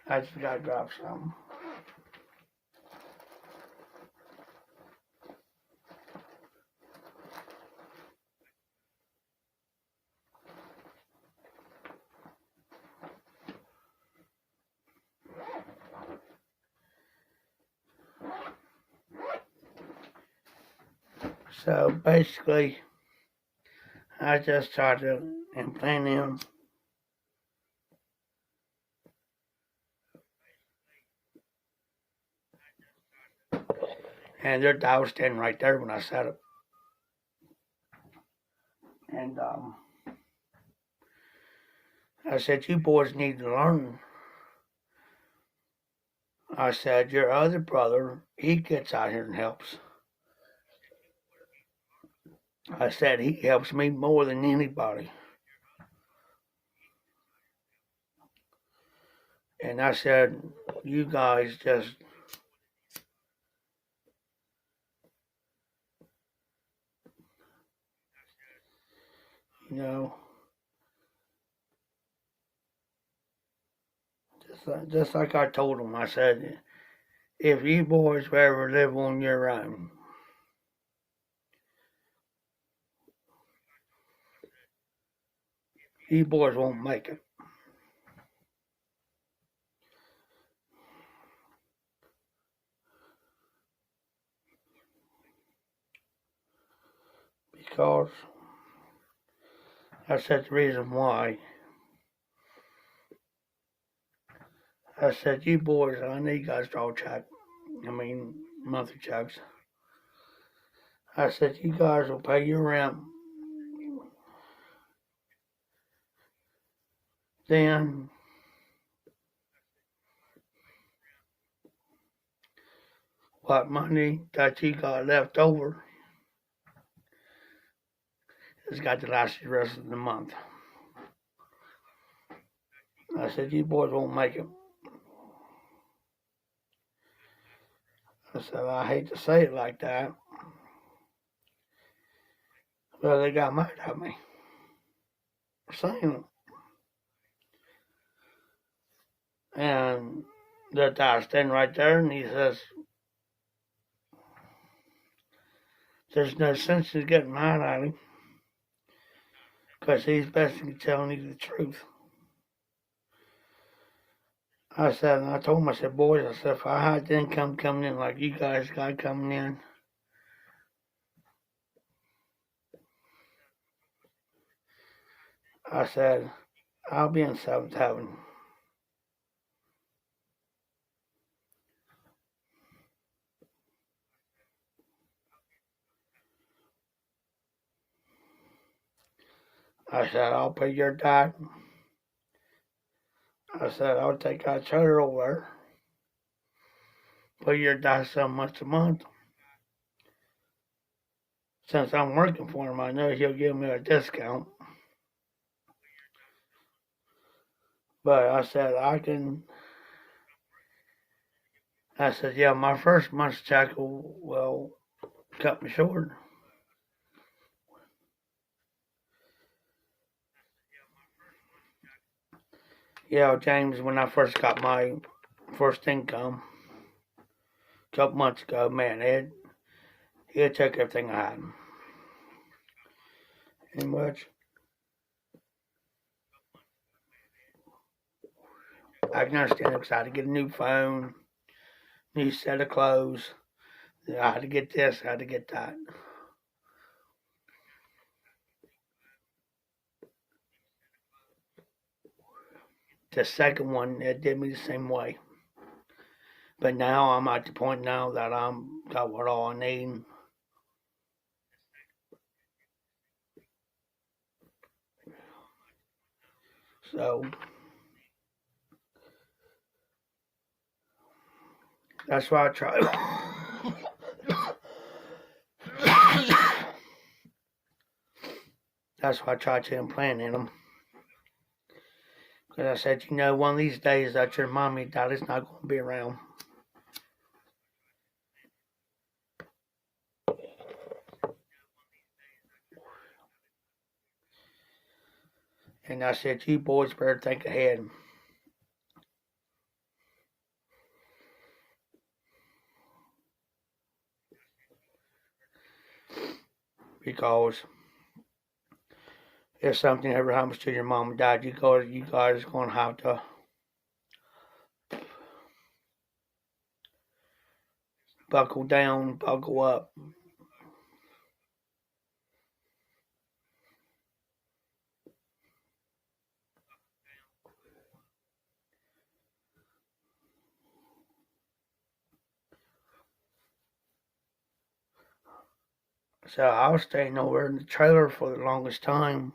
I just got to drop something. So basically, I just tried to implant them. And their dog was standing right there when I set it. And I said, you boys need to learn. I said, your other brother, he gets out here and helps. I said, he helps me more than anybody. And I said, you guys just, just like I told them, I said, if you boys ever live on your own, you boys won't make it. Because I said the reason why. I said, you boys, I need you guys to all check. I mean, monthly checks. I said, you guys will pay your rent. Then what money that you got left over has got to last the rest of the month. I said, you boys won't make it. I said, I hate to say it like that, but they got mad at me for saying it. And the guy standing right there, and he says, there's no sense in getting mad at him because he's basically telling you the truth. I said, and I told him, I said, boys, I said, if I had the income coming in like you guys got coming in, I said, I'll be in seventh heaven. I said, I'll pay your diet. I said, I'll take our trailer over there, pay your diet so much a month. Since I'm working for him, I know he'll give me a discount. But I said, I said, yeah, my first month's check will cut me short. Yeah, James, when I first got my first income a couple months ago, man, he took everything I had. In which I can understand because I had to get a new phone, new set of clothes. I had to get this, I had to get that. The second one, it did me the same way. But now I'm at the point now that I'm got what all I need. So that's why I try. That's why I try to implant in them. Because I said, you know, one of these days that your mommy daddy's not going to be around. And I said, you boys better think ahead. Because if something ever happens to your mom and dad, you guys are going to have to buckle down, buckle up. So I was staying over in the trailer for the longest time,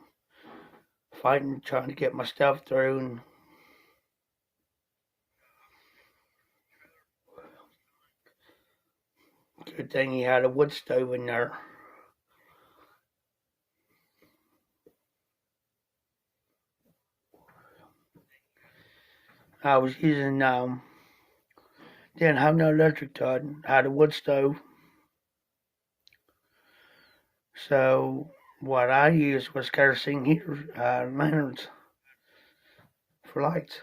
fighting, trying to get my stuff through. And good thing he had a wood stove in there. I was using, didn't have no electric to it, had a wood stove. So what I used was kerosene heaters, lanterns for lights.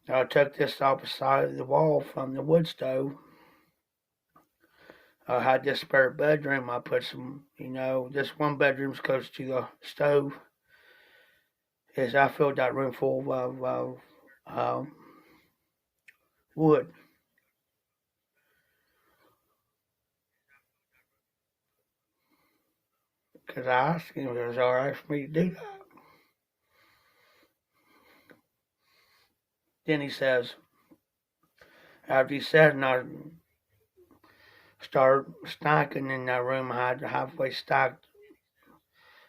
I took this off the side of the wall from the wood stove. I had this spare bedroom. I put some, this one bedroom's close to the stove. Is I filled that room full of wood. Because I asked him if it was all right for me to do that. Then he says, after he said, and I start stacking in that room, I had halfway stacked,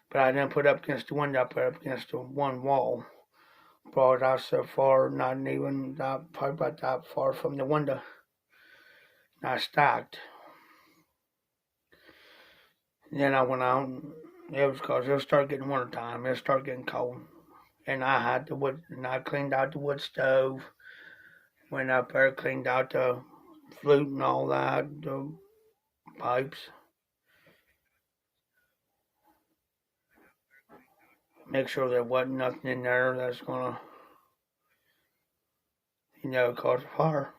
but I didn't put up against the window, I put up against the one wall. Brought it out so far, not even that, probably about that far from the window. And I stacked. And then I went out, it was because it'll start getting winter time, it'll start getting cold. And I had the wood, and I cleaned out the wood stove, went up there, cleaned out the flute and all that, the pipes. Make sure there wasn't nothing in there that's gonna, cause a fire.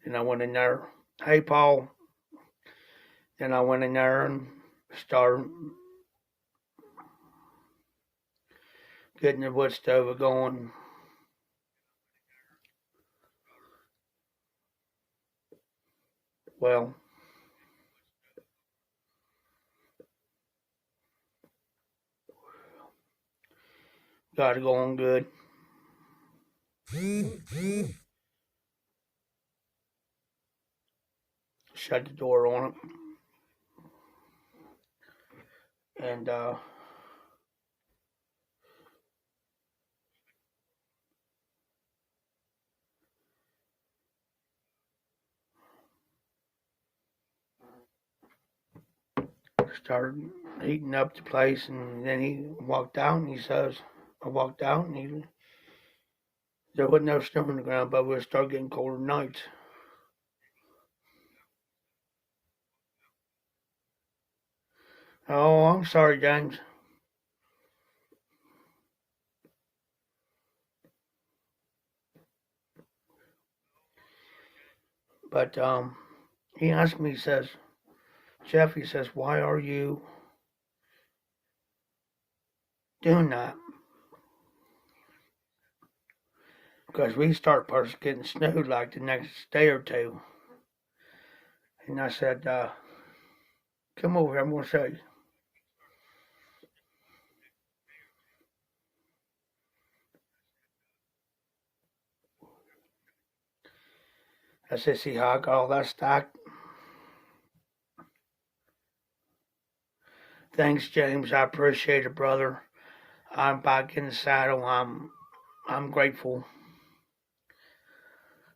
And I went in there, hey Paul. Then I went in there and started getting the wood stove going. Well, got it going good. Shut the door on it. And started heating up the place. And then he walked out and he says, I walked out and there wasn't no snow on the ground, but we started getting colder nights. Oh, I'm sorry, James. But he asked me, he says, Jeff, he says, why are you doing that? Because we start getting snowed like the next day or two. And I said, come over here, I'm going to show you. I said, see how I got all that stacked? Thanks, James. I appreciate it, brother. I'm back in the saddle. I'm grateful.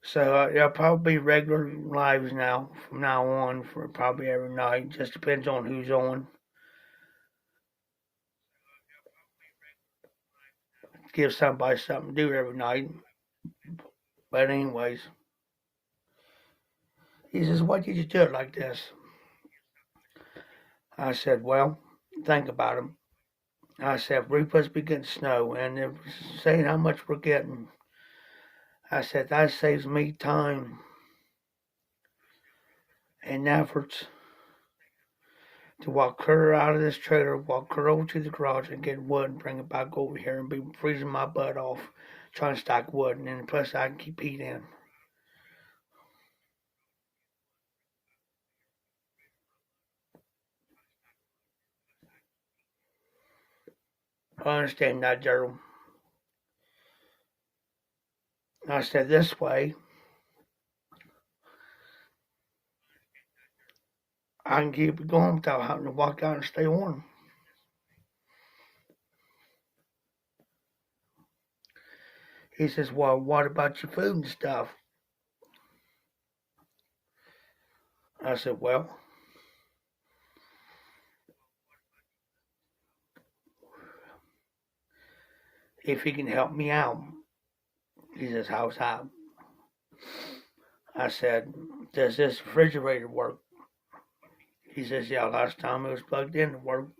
So there'll probably be regular lives now from now on for probably every night. Just depends on who's on. Give somebody something to do every night. But anyways, he says, why did you do it like this? I said, well, think about it. I said, we're supposed to be getting snow, and they're saying how much we're getting. I said, that saves me time and efforts to walk her out of this trailer, walk her over to the garage and get wood and bring it back over here and be freezing my butt off trying to stack wood. And then plus I can keep heat in. I understand that, Gerald. I said, this way, I can keep it going without having to walk out and stay warm. He says, well, what about your food and stuff? I said, well, if he can help me out. He says, how's that? I said, does this refrigerator work? He says, yeah, last time it was plugged in, it worked.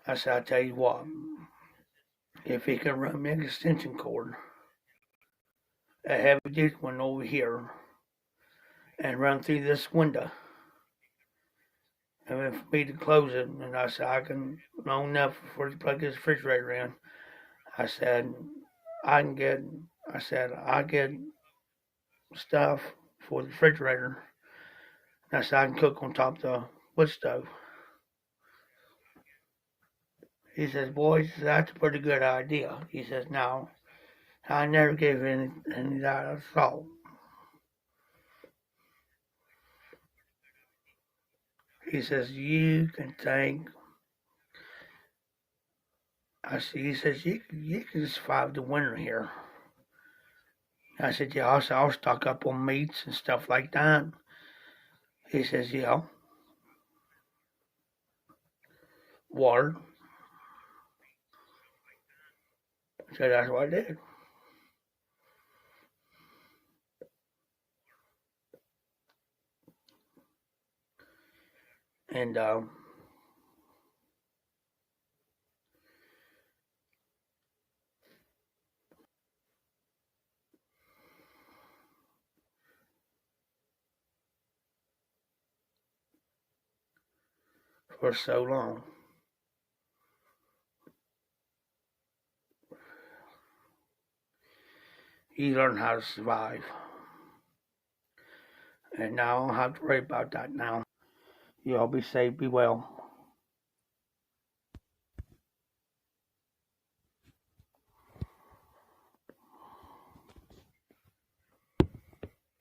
I said, I tell you what, if he can run me an extension cord, a heavy duty one over here, and run through this window, and for me to close it, and I said, I can, long enough for to plug this refrigerator in. I said, I can get, I get stuff for the refrigerator. And I said, I can cook on top of the wood stove. He says, boys, that's a pretty good idea. He says, now, I never gave any that a thought. He says, you can think. He says, you can survive the winter here. I said, yeah, I'll stock up on meats and stuff like that. He says, yeah. Water. So that's what I did. And for so long. You learn how to survive. And now I don't have to worry about that now. You all be safe, be well.